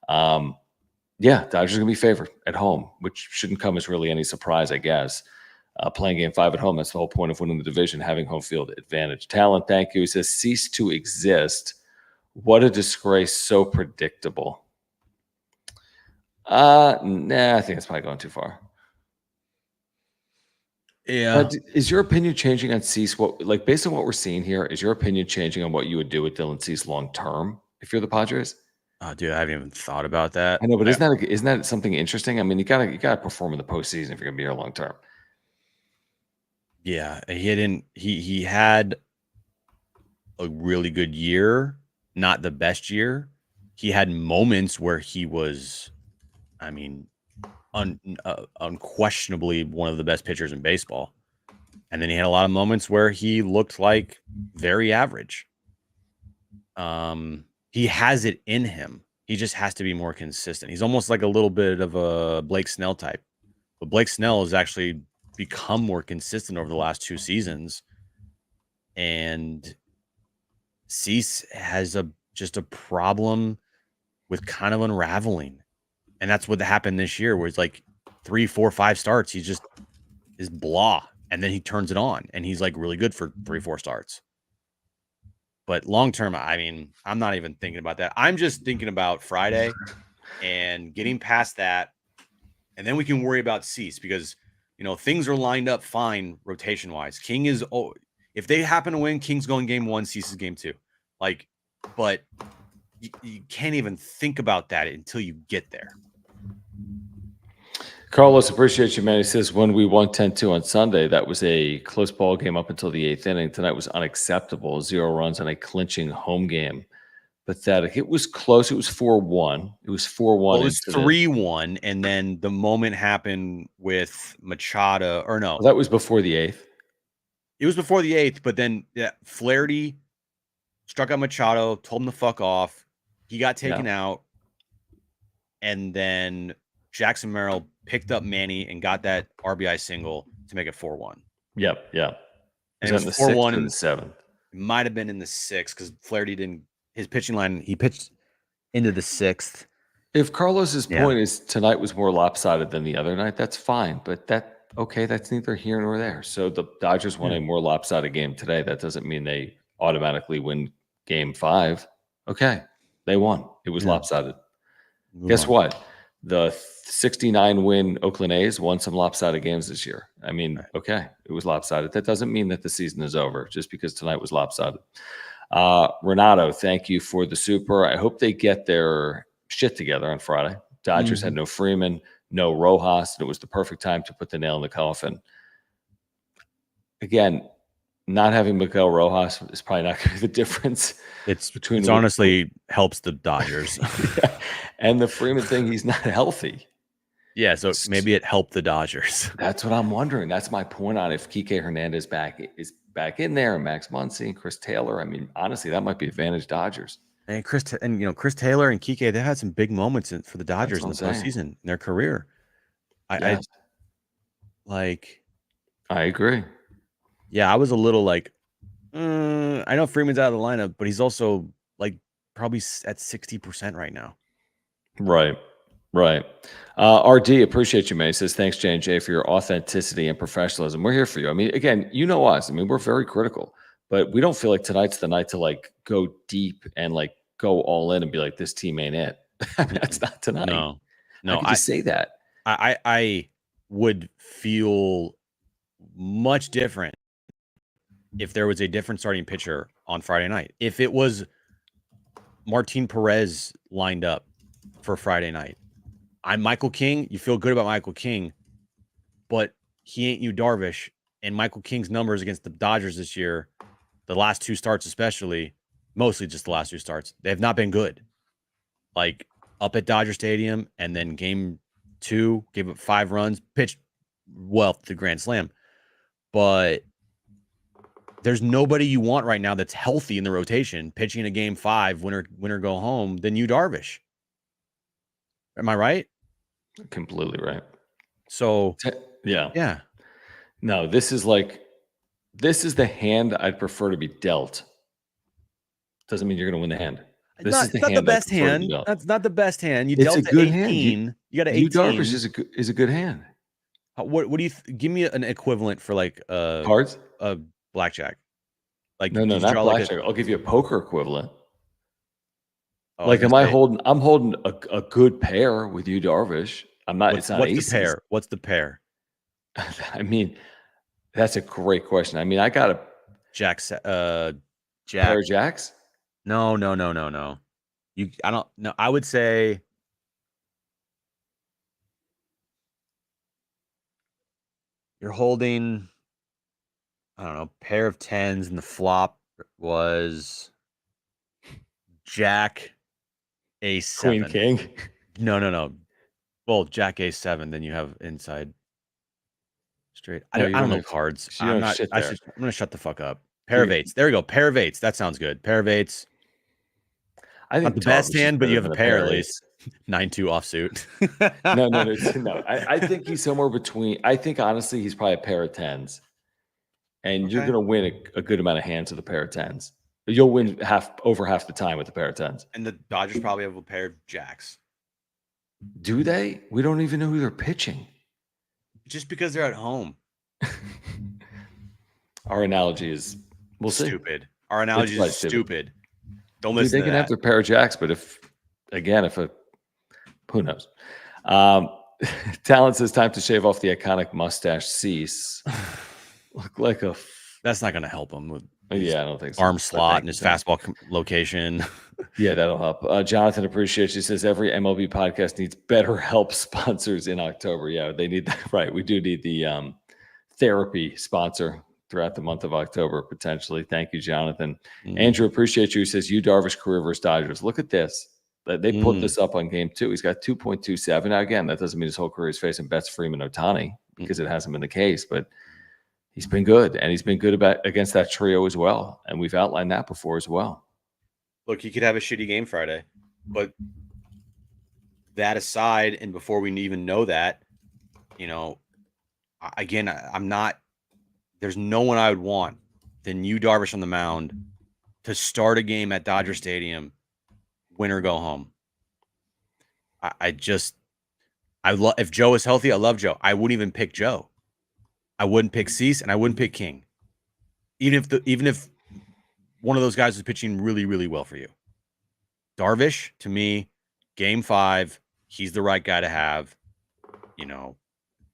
yeah, Dodgers are going to be favored at home, which shouldn't come as really any surprise, I guess. Playing Game 5 at home, that's the whole point of winning the division, having home field advantage. Talent, thank you. He says, cease to exist. What a disgrace, so predictable. Nah, I think it's probably going too far. Yeah. Is your opinion changing on Cease? Based on what we're seeing here, is your opinion changing on what you would do with Dylan Cease long term if you're the Padres? Oh, dude, I haven't even thought about that. I know, but isn't that something interesting? I mean, you gotta perform in the postseason if you're gonna be here long term. Yeah, he had a really good year, not the best year. He had moments where he was, I mean, unquestionably one of the best pitchers in baseball. And then he had a lot of moments where he looked like very average. He has it in him. He just has to be more consistent. He's almost like a little bit of a Blake Snell type. But Blake Snell has actually become more consistent over the last 2 seasons. And Cease has just a problem with kind of unraveling. And that's what happened this year, where it's like 3, 4, 5 starts. He just is blah. And then he turns it on and he's like really good for 3, 4 starts. But long term, I mean, I'm not even thinking about that. I'm just thinking about Friday and getting past that. And then we can worry about Cease because, things are lined up fine rotation wise. King is, if they happen to win, King's going Game 1, Cease is Game 2. But you can't even think about that until you get there. Carlos, appreciate you, man. He says, when we won 10-2 on Sunday, that was a close ball game up until the 8th inning. Tonight was unacceptable. 0 runs on a clinching home game. pathetic. It was close. It was 4-1. It was 4-1. Well, it was 3-1, and then the moment happened with Machado, or no. Well, that was before the 8th. It was before the 8th, but then Flaherty struck out Machado, told him to fuck off. He got taken out, and then Jackson Merrill picked up Manny and got that RBI single to make it 4-1. Yep, yeah. And it was 4-1 in the 7th. It might have been in the 6th because Flaherty didn't. His pitching line, he pitched into the 6th. If Carlos's point is tonight was more lopsided than the other night, that's fine. But that's neither here nor there. So the Dodgers won a more lopsided game today. That doesn't mean they automatically win game 5. Okay, they won. It was lopsided. Guess what? The 69 win Oakland A's won some lopsided games this year. I mean, okay, it was lopsided. That doesn't mean that the season is over just because tonight was lopsided. Renato, thank you for the super. I hope they get their shit together on Friday. Dodgers had no Freeman, no Rojas, and it was the perfect time to put the nail in the coffin. Again, not having Miguel Rojas is probably not going to be the difference. It's honestly helps the Dodgers. And the Freeman thing, he's not healthy. Yeah, so maybe it helped the Dodgers. That's what I'm wondering. That's my point on if Kike Hernandez is back in there, and Max Muncy and Chris Taylor. I mean, honestly, that might be advantage Dodgers. And Chris Taylor and Kike, they had some big moments for the Dodgers in the postseason in their career. I agree. Yeah, I was a little like, I know Freeman's out of the lineup, but he's also like probably at 60% right now. Right. RD, appreciate you, man. He says, thanks, J&J, for your authenticity and professionalism. We're here for you. I mean, again, you know us. I mean, we're very critical, but we don't feel like tonight's the night to like go deep and like go all in and be like, this team ain't it. That's not tonight. No, I say that. I would feel much different if there was a different starting pitcher on Friday night. If it was Martin Perez lined up for Friday night, I'm Michael King. You feel good about Michael King, but he ain't you Darvish. And Michael King's numbers against the Dodgers this year, the last 2 starts especially, mostly just the last 2 starts, they have not been good. Like up at Dodger Stadium, and then game 2, gave up 5 runs, pitched well to grand slam. But there's nobody you want right now that's healthy in the rotation, pitching a game 5, winner go home, than you Darvish. Am I right? Completely right. So yeah. No, this is the hand I'd prefer to be dealt. Doesn't mean you're going to win the hand. This is not the best hand. That's not the best hand. It's a good 18. Hand. You got an 18. Darvish is a good hand. What do you give me an equivalent for like cards? Blackjack. Like no, not blackjack. I'll give you a poker equivalent. Oh, like, I'm holding a good pair with you, Darvish. I'm not. It's not what's aces. The pair? What's the pair? I mean, that's a great question. I mean, I got a Jack. Pair of jacks. No. I don't know. I would say you're holding, I don't know, pair of 10s, and the flop was Jack Ace 7. Queen King. No. Well, Jack Ace 7. Then you have inside straight. I don't know cards. I'm gonna shut the fuck up. Pair of 8s. There we go. Pair of 8s. That sounds good. Pair of 8s. I think not the best hand, but you have a pair at least. 9-2 offsuit. No. I think he's somewhere between. I think honestly, he's probably a pair of 10s, and you're going to win a good amount of hands with a pair of 10s. You'll win over half the time with a pair of 10s. And the Dodgers probably have a pair of jacks. Do they? We don't even know who they're pitching. Just because they're at home. Our analogy is stupid. Our analogy is stupid. Don't listen to that. They can have their pair of jacks, but who knows? Talent says time to shave off the iconic mustache. Cease. Look like a. That's not going to help him with. I don't think so. Arm slot and his fastball location. Yeah, that'll help. Jonathan appreciates. He says every MLB podcast needs better help sponsors in October. Yeah, they need that. Right. We do need the therapy sponsor throughout the month of October, potentially. Thank you, Jonathan. Mm. Andrew, appreciate you. He says, Darvish career versus Dodgers. Look at this. They put this up on game 2. He's got 2.27. Now, again, that doesn't mean his whole career is facing Betts, Freeman, Ohtani, because it hasn't been the case, but he's been good, and he's been good against that trio as well, and we've outlined that before as well. Look, he could have a shitty game Friday, but that aside, and before we even know that, again, I'm not – there's no one I would want than Darvish on the mound to start a game at Dodger Stadium, win or go home. If Joe is healthy, I love Joe. I wouldn't even pick Joe. I wouldn't pick Cease, and I wouldn't pick King. Even if one of those guys is pitching really, really well for you. Darvish, to me, game 5, he's the right guy to have.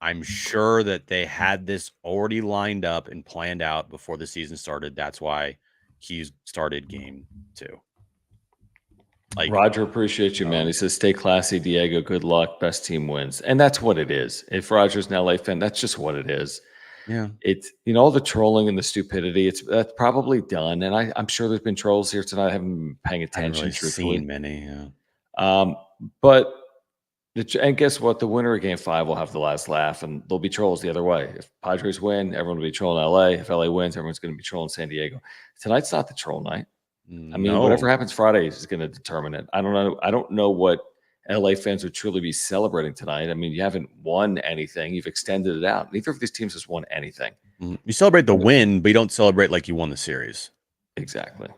I'm sure that they had this already lined up and planned out before the season started. That's why he started game 2. Roger, appreciate you, man. He says, stay classy, Diego. Good luck. Best team wins. And that's what it is. If Roger's an LA fan, that's just what it is. Yeah. It's, all the trolling and the stupidity, that's probably done. And I'm sure there's been trolls here tonight. I haven't been paying attention. I haven't really seen many, yeah. But and guess what? The winner of game 5 will have the last laugh, and there'll be trolls the other way. If Padres win, everyone will be trolling LA. If LA wins, everyone's going to be trolling San Diego. Tonight's not the troll night. I mean, whatever happens Friday is going to determine it. I don't know. I don't know what LA fans would truly be celebrating tonight. I mean, you haven't won anything. You've extended it out. Neither of these teams has won anything. You celebrate the win, but you don't celebrate like you won the series. Exactly.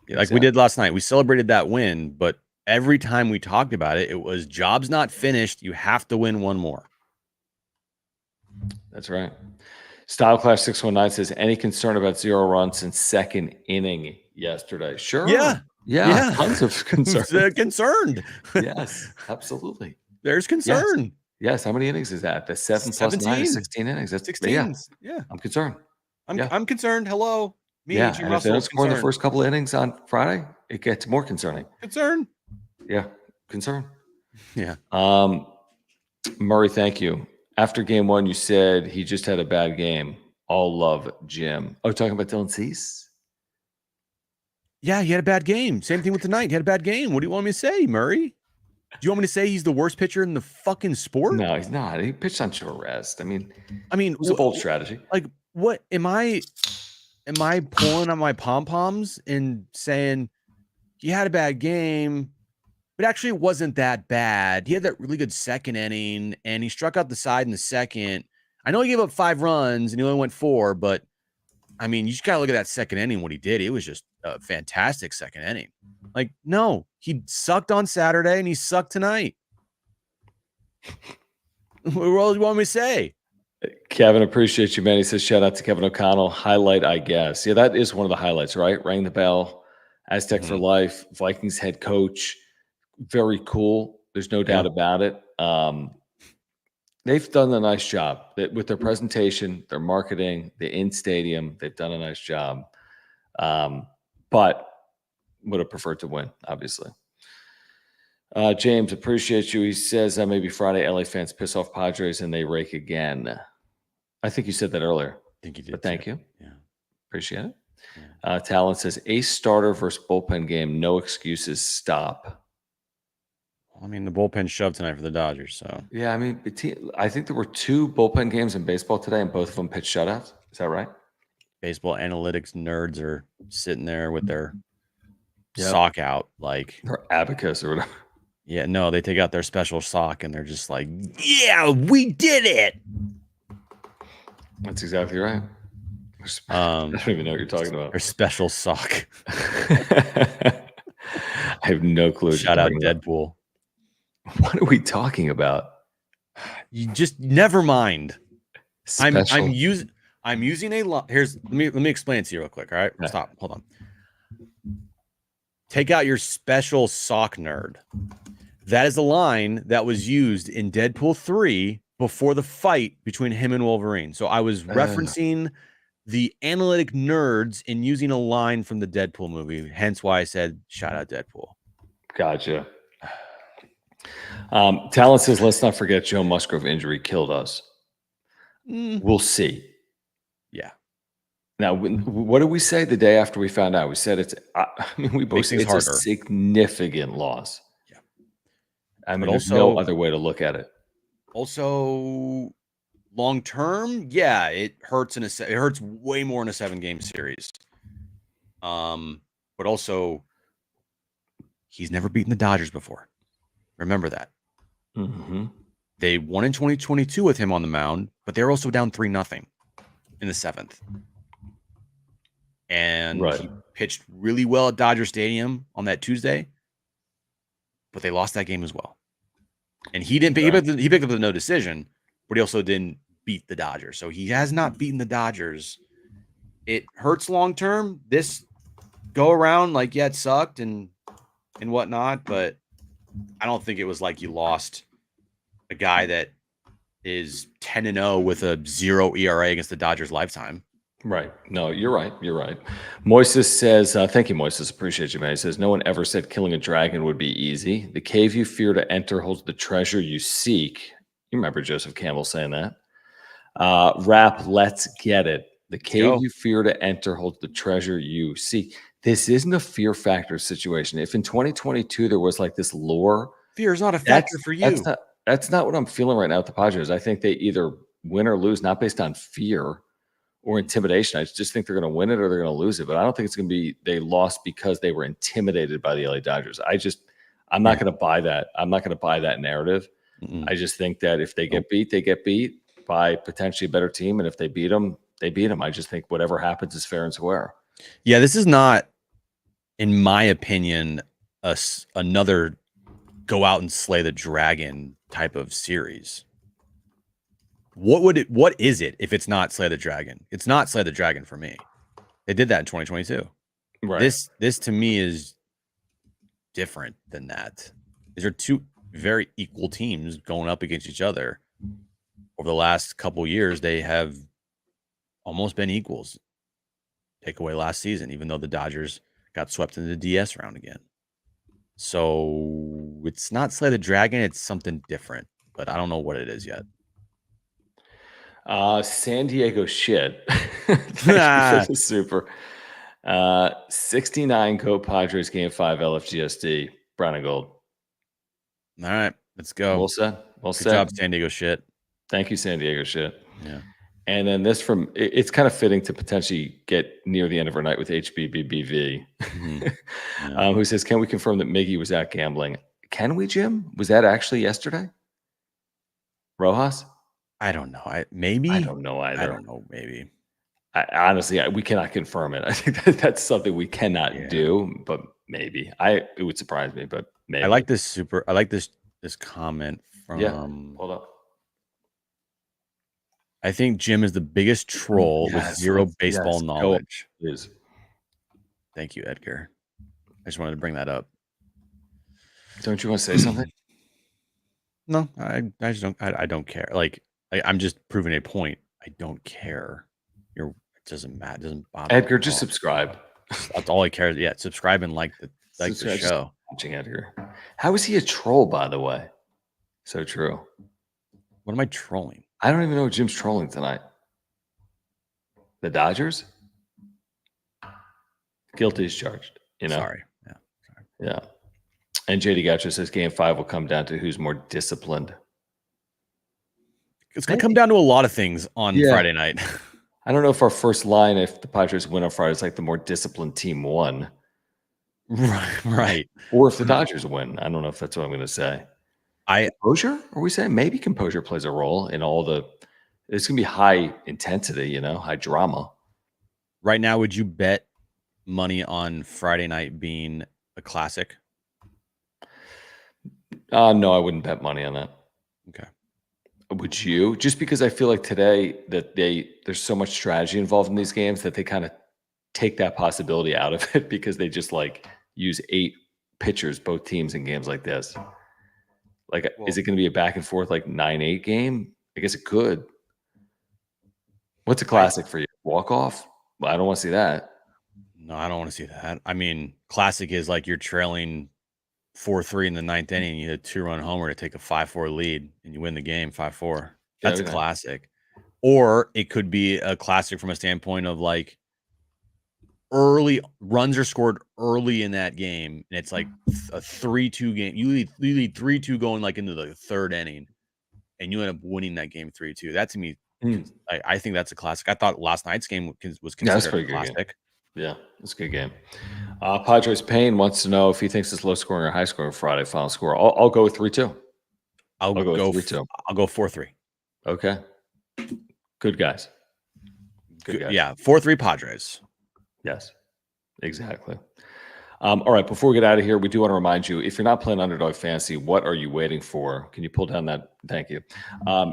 Like we did last night. We celebrated that win, but every time we talked about it, it was job's not finished. You have to win one more. That's right. Style Clash 619 says, any concern about 0 runs since second inning yesterday? Sure. Yeah. Tons of concern. Concerned. Yes, absolutely. There's concern. Yes. How many innings is that? The 7 plus 9 is 16 innings. That's 16. Yeah. I'm concerned. I'm concerned. Hello. And if they don't score in the first couple of innings on Friday, it gets more concerning. Concern. Yeah. Concern. Yeah. Murray, thank you. After game 1, you said he just had a bad game. All love, Jim. Oh, talking about Dylan Cease? Yeah, he had a bad game. Same thing with tonight. He had a bad game. What do you want me to say, Murray? Do you want me to say he's the worst pitcher in the fucking sport? No, he's not. He pitched on short rest. I mean, it was a bold strategy. Like, what am I pulling on my pom-poms and saying he had a bad game, but actually it wasn't that bad. He had that really good second inning, and he struck out the side in the second. I know he gave up 5 runs, and he only went 4, but, I mean, you just got to look at that second inning, what he did. It was just a fantastic second inning. Like, no, he sucked on Saturday, and he sucked tonight. What else do you want me to say? Kevin, appreciate you, man. He says, shout out to Kevin O'Connell. Highlight, I guess. Yeah, that is one of the highlights, right? Rang the bell. Aztec for life. Vikings head coach. Very cool. There's no doubt about it. They've done a nice job with their presentation, their marketing, the in-stadium. They've done a nice job. But would have preferred to win, obviously. James, appreciate you. He says maybe Friday LA fans piss off Padres and they rake again. I think you said that earlier. I think you did. But thank you. Yeah. Appreciate it. Yeah. Talon says, ace starter versus bullpen game. No excuses. Stop. I mean, the bullpen shoved tonight for the Dodgers. So yeah, I mean, I think there were 2 bullpen games in baseball today, and both of them pitched shutouts. Is that right? Baseball analytics nerds are sitting there with their sock out, like or abacus or whatever. Yeah, no, they take out their special sock and they're just like, "Yeah, we did it." That's exactly right. I don't even know what you're talking about. Their special sock. I have no clue. Shout out Deadpool. What are we talking about? You just never mind. Special. I'm using a lot. Let me explain it to you real quick. All right, stop. Hold on. Take out your special sock, nerd. That is a line that was used in Deadpool 3 before the fight between him and Wolverine. So I was referencing the analytic nerds in using a line from the Deadpool movie. Hence why I said, shout out Deadpool. Gotcha. Talent says, let's not forget Joe Musgrove injury killed us. We'll see. Yeah. Now, what did we say the day after we found out? We said we both Makes said things it's a harder. significant loss. Yeah. I mean, But there's no also, other way to look at it. long term, yeah, it hurts it hurts way more in a 7-game series. But also, he's never beaten the Dodgers before. Remember that. Mm-hmm. They won in 2022 with him on the mound, but they're also down 3-0 in the 7th. And he pitched really well at Dodger Stadium on that Tuesday, but they lost that game as well. And he didn't. He picked up the no decision, but he also didn't beat the Dodgers. So he has not beaten the Dodgers. It hurts long term. This go around, like, yeah, it sucked and whatnot, but I don't think it was like you lost a guy that is 10-0 with a 0 ERA against the Dodgers lifetime. Right. No, you're right. You're right. Moises says, thank you, Moises. Appreciate you, man. He says, no one ever said killing a dragon would be easy. The cave you fear to enter holds the treasure you seek. You remember Joseph Campbell saying that. Rap, let's get it. The cave you fear to enter holds the treasure you seek. This isn't a fear factor situation. If in 2022 there was like this lore, fear is not a factor for you. That's not what I'm feeling right now with the Padres. I think they either win or lose, not based on fear or intimidation. I just think they're going to win it or they're going to lose it. But I don't think it's going to be they lost because they were intimidated by the LA Dodgers. I'm not going to buy that. I'm not going to buy that narrative. I just think that if they get beat, they get beat by potentially a better team. And if they beat them, they beat them. I just think whatever happens is fair and square. Yeah, this is not, in my opinion, another go out and slay the dragon type of series. What is it if it's not slay the dragon? It's not slay the dragon for me. They did that in 2022. Right. This to me is different than that. These are two very equal teams going up against each other. Over the last couple years, they have almost been equals. Take away last season, even though the Dodgers got swept in the DS round again. So it's not slay the dragon, it's something different, but I don't know what it is yet. San Diego shit. Thank you for the super. 69 Go Padres Game 5 LFGSD. Brown and gold. All right, let's go. Well said. Well Good said. job, San Diego shit. Thank you, San Diego shit. Yeah. And then this it's kind of fitting to potentially get near the end of our night with HBBBV, who says, can we confirm that Miggy was out gambling? Can we, Jim? Was that actually yesterday? Rojas? I don't know. Maybe. I don't know either. I don't know. Maybe. Honestly, we cannot confirm it. I think that's something we cannot do, but maybe. It would surprise me, but maybe. I like this comment from. Yeah, hold up. I think Jim is the biggest troll with zero baseball knowledge. Thank you, Edgar. I just wanted to bring that up. Don't you want to say something? No, I just don't. I don't care. Like, I'm just proving a point. I don't care. It doesn't matter. It doesn't bother Edgar, just subscribe. That's all I care. Yeah, subscribe and like the show. Watching Edgar. How is he a troll, by the way? So true. What am I trolling? I don't even know what Jim's trolling tonight. The Dodgers? Guilty as charged. Sorry. Yeah. And JD Gaucho says Game 5 will come down to who's more disciplined. It's going to come down to a lot of things on Friday night. I don't know if our first line, if the Padres win on Friday, is like the more disciplined team won. Right. Or if the Dodgers win. I don't know if that's what I'm going to say. Composure? Are we saying maybe composure plays a role in all the – it's going to be high intensity, high drama. Right now, would you bet money on Friday night being a classic? No, I wouldn't bet money on that. Okay. Would you? Just because I feel like today that there's so much strategy involved in these games that they kind of take that possibility out of it because they just like use 8 pitchers, both teams in games like this. Like, is it going to be a back and forth like 9-8 game? I guess it could. What's a classic for you? Walk off? Well, I don't want to see that. No, I don't want to see that. I mean, classic is like you're trailing 4-3 in the 9th inning. You hit a 2-run homer to take a 5-4 lead, and you win the game 5-4. That's a classic. Or it could be a classic from a standpoint of like early runs are scored early in that game, and it's like a 3-2 game. You lead 3-2 going like into the third inning, and you end up winning that game 3-2. That to me, I think that's a classic. I thought last night's game was considered a classic. Yeah, it's a good game. Padres Payne wants to know if he thinks it's low scoring or high scoring Friday final score. I'll go with 3-2. I'll go 3-2. I'll go 4-3. Okay. Good guys. Good guys. Yeah, 4-3 Padres. Yes, exactly. All right, before we get out of here, we do want to remind you, if you're not playing Underdog Fantasy, what are you waiting for? Can you pull down that? Thank you.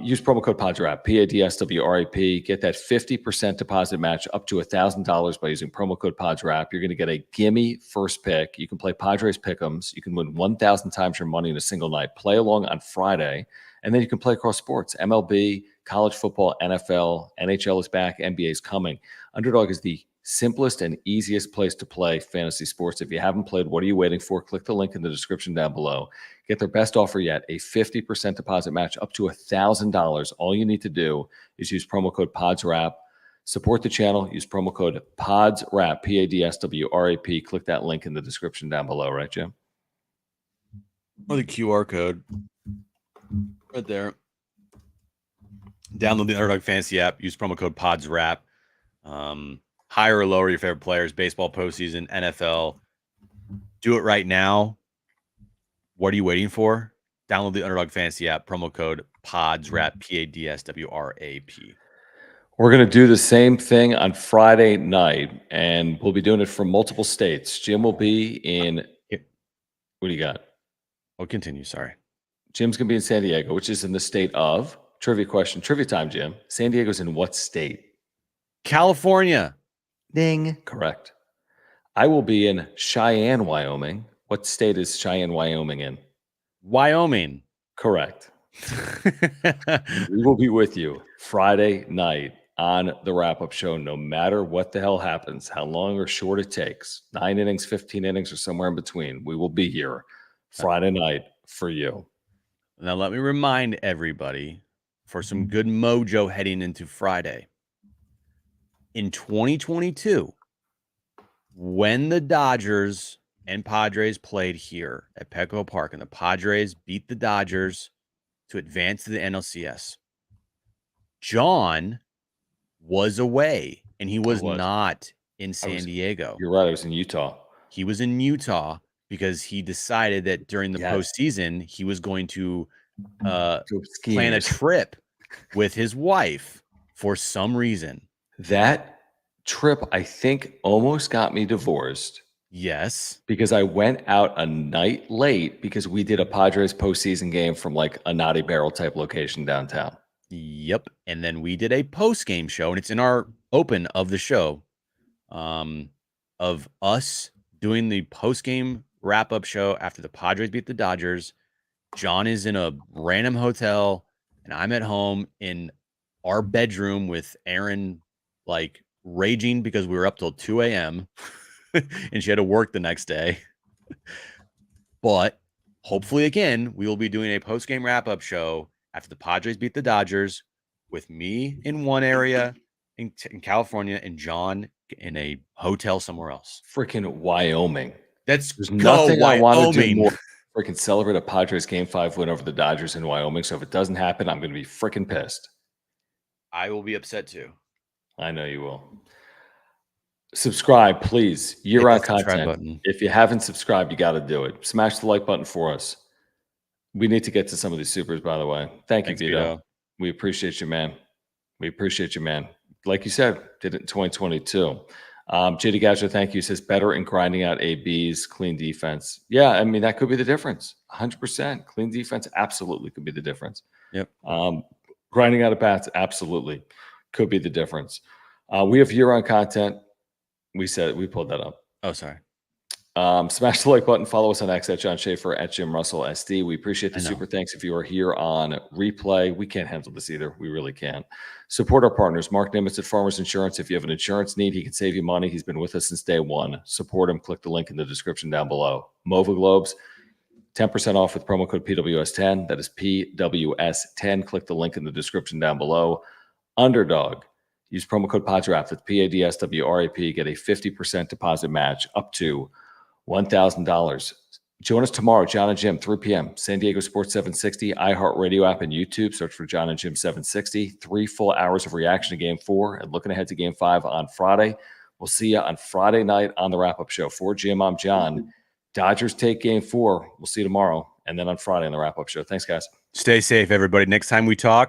Use promo code PADSWRAP, PADSWRAP. Get that 50% deposit match up to $1,000 by using promo code PADSWRAP. You're going to get a gimme first pick. You can play Padres Pick'ems. You can win 1,000 times your money in a single night. Play along on Friday, and then you can play across sports, MLB, college football, NFL, NHL is back, NBA is coming. Underdog is the simplest and easiest place to play fantasy sports. If you haven't played, what are you waiting for? Click the link in the description down below. Get their best offer yet, a 50% deposit match up to $1,000. All you need to do is use promo code PODSWRAP. Support the channel. Use promo code PODSWRAP, PADSWRAP. Click that link in the description down below, right, Jim? Or the QR code right there. Download the Underdog Fantasy app. Use promo code PODSWRAP. Higher or lower your favorite players, baseball postseason, NFL. Do it right now. What are you waiting for? Download the Underdog Fantasy app, promo code PODSWRAP, PADSWRAP. We're going to do the same thing on Friday night, and we'll be doing it from multiple states. Jim will be in – what do you got? Oh, continue, sorry. Jim's going to be in San Diego, which is in the state of – trivia question, trivia time, Jim. San Diego's in what state? California. Ding. Correct. I will be in Cheyenne, Wyoming. What state is Cheyenne, Wyoming in? Wyoming. Correct. We will be with you Friday night on the wrap-up show, no matter what the hell happens, how long or short it takes, 9 innings, 15 innings, or somewhere in between. We will be here Friday night for you. Now, let me remind everybody for some good mojo heading into Friday. In 2022, when the Dodgers and Padres played here at Petco Park, and the Padres beat the Dodgers to advance to the NLCS, John was away, and he was not in San Diego. You're right. I was in Utah. He was in Utah because he decided that during the postseason, he was going to plan a trip with his wife for some reason. That trip, I think, almost got me divorced. Yes. Because I went out a night late because we did a Padres postseason game from like a Naughty Barrel type location downtown. Yep. And then we did a post-game show, and it's in our open of the show, of us doing the post-game wrap-up show after the Padres beat the Dodgers. John is in a random hotel, and I'm at home in our bedroom with Aaron, like, raging because we were up till 2 a.m. and she had to work the next day. But hopefully, again, we will be doing a post-game wrap-up show after the Padres beat the Dodgers with me in one area in California and John in a hotel somewhere else. Freaking Wyoming. There's nothing I want to do more. Freaking celebrate a Padres Game 5 win over the Dodgers in Wyoming. So if it doesn't happen, I'm going to be freaking pissed. I will be upset too. I know you will. Subscribe, please. Year-round content. If you haven't subscribed, you got to do it. Smash the like button for us. We need to get to some of these supers, by the way. Thanks, Vito. We appreciate you, man. We appreciate you, man. Like you said, did it in 2022. JD Gadget, thank you. Says better in grinding out ABs, clean defense. Yeah, I mean, that could be the difference. 100%. Clean defense absolutely could be the difference. Yep. Grinding out of bats absolutely could be the difference. We have year-round content. We pulled that up. Oh, sorry. Smash the like button. Follow us on X at John Schaefer, at Jim Russell SD. We appreciate the super thanks if you are here on replay. We can't handle this either. We really can't. Support our partners. Mark Nimitz at Farmers Insurance. If you have an insurance need, he can save you money. He's been with us since day one. Support him. Click the link in the description down below. Mova Globes, 10% off with promo code PWS10. That is PWS10. Click the link in the description down below. Underdog. Use promo code PODSWRAP. That's PADSWRAP. Get a 50% deposit match up to $1,000. Join us tomorrow, John and Jim, 3 p.m. San Diego Sports 760, iHeartRadio app, and YouTube. Search for John and Jim 760. 3 full hours of reaction to Game 4 and looking ahead to Game 5 on Friday. We'll see you on Friday night on the wrap-up show. For Jim, I'm John. Dodgers take Game 4. We'll see you tomorrow, and then on Friday on the wrap-up show. Thanks, guys. Stay safe, everybody. Next time we talk,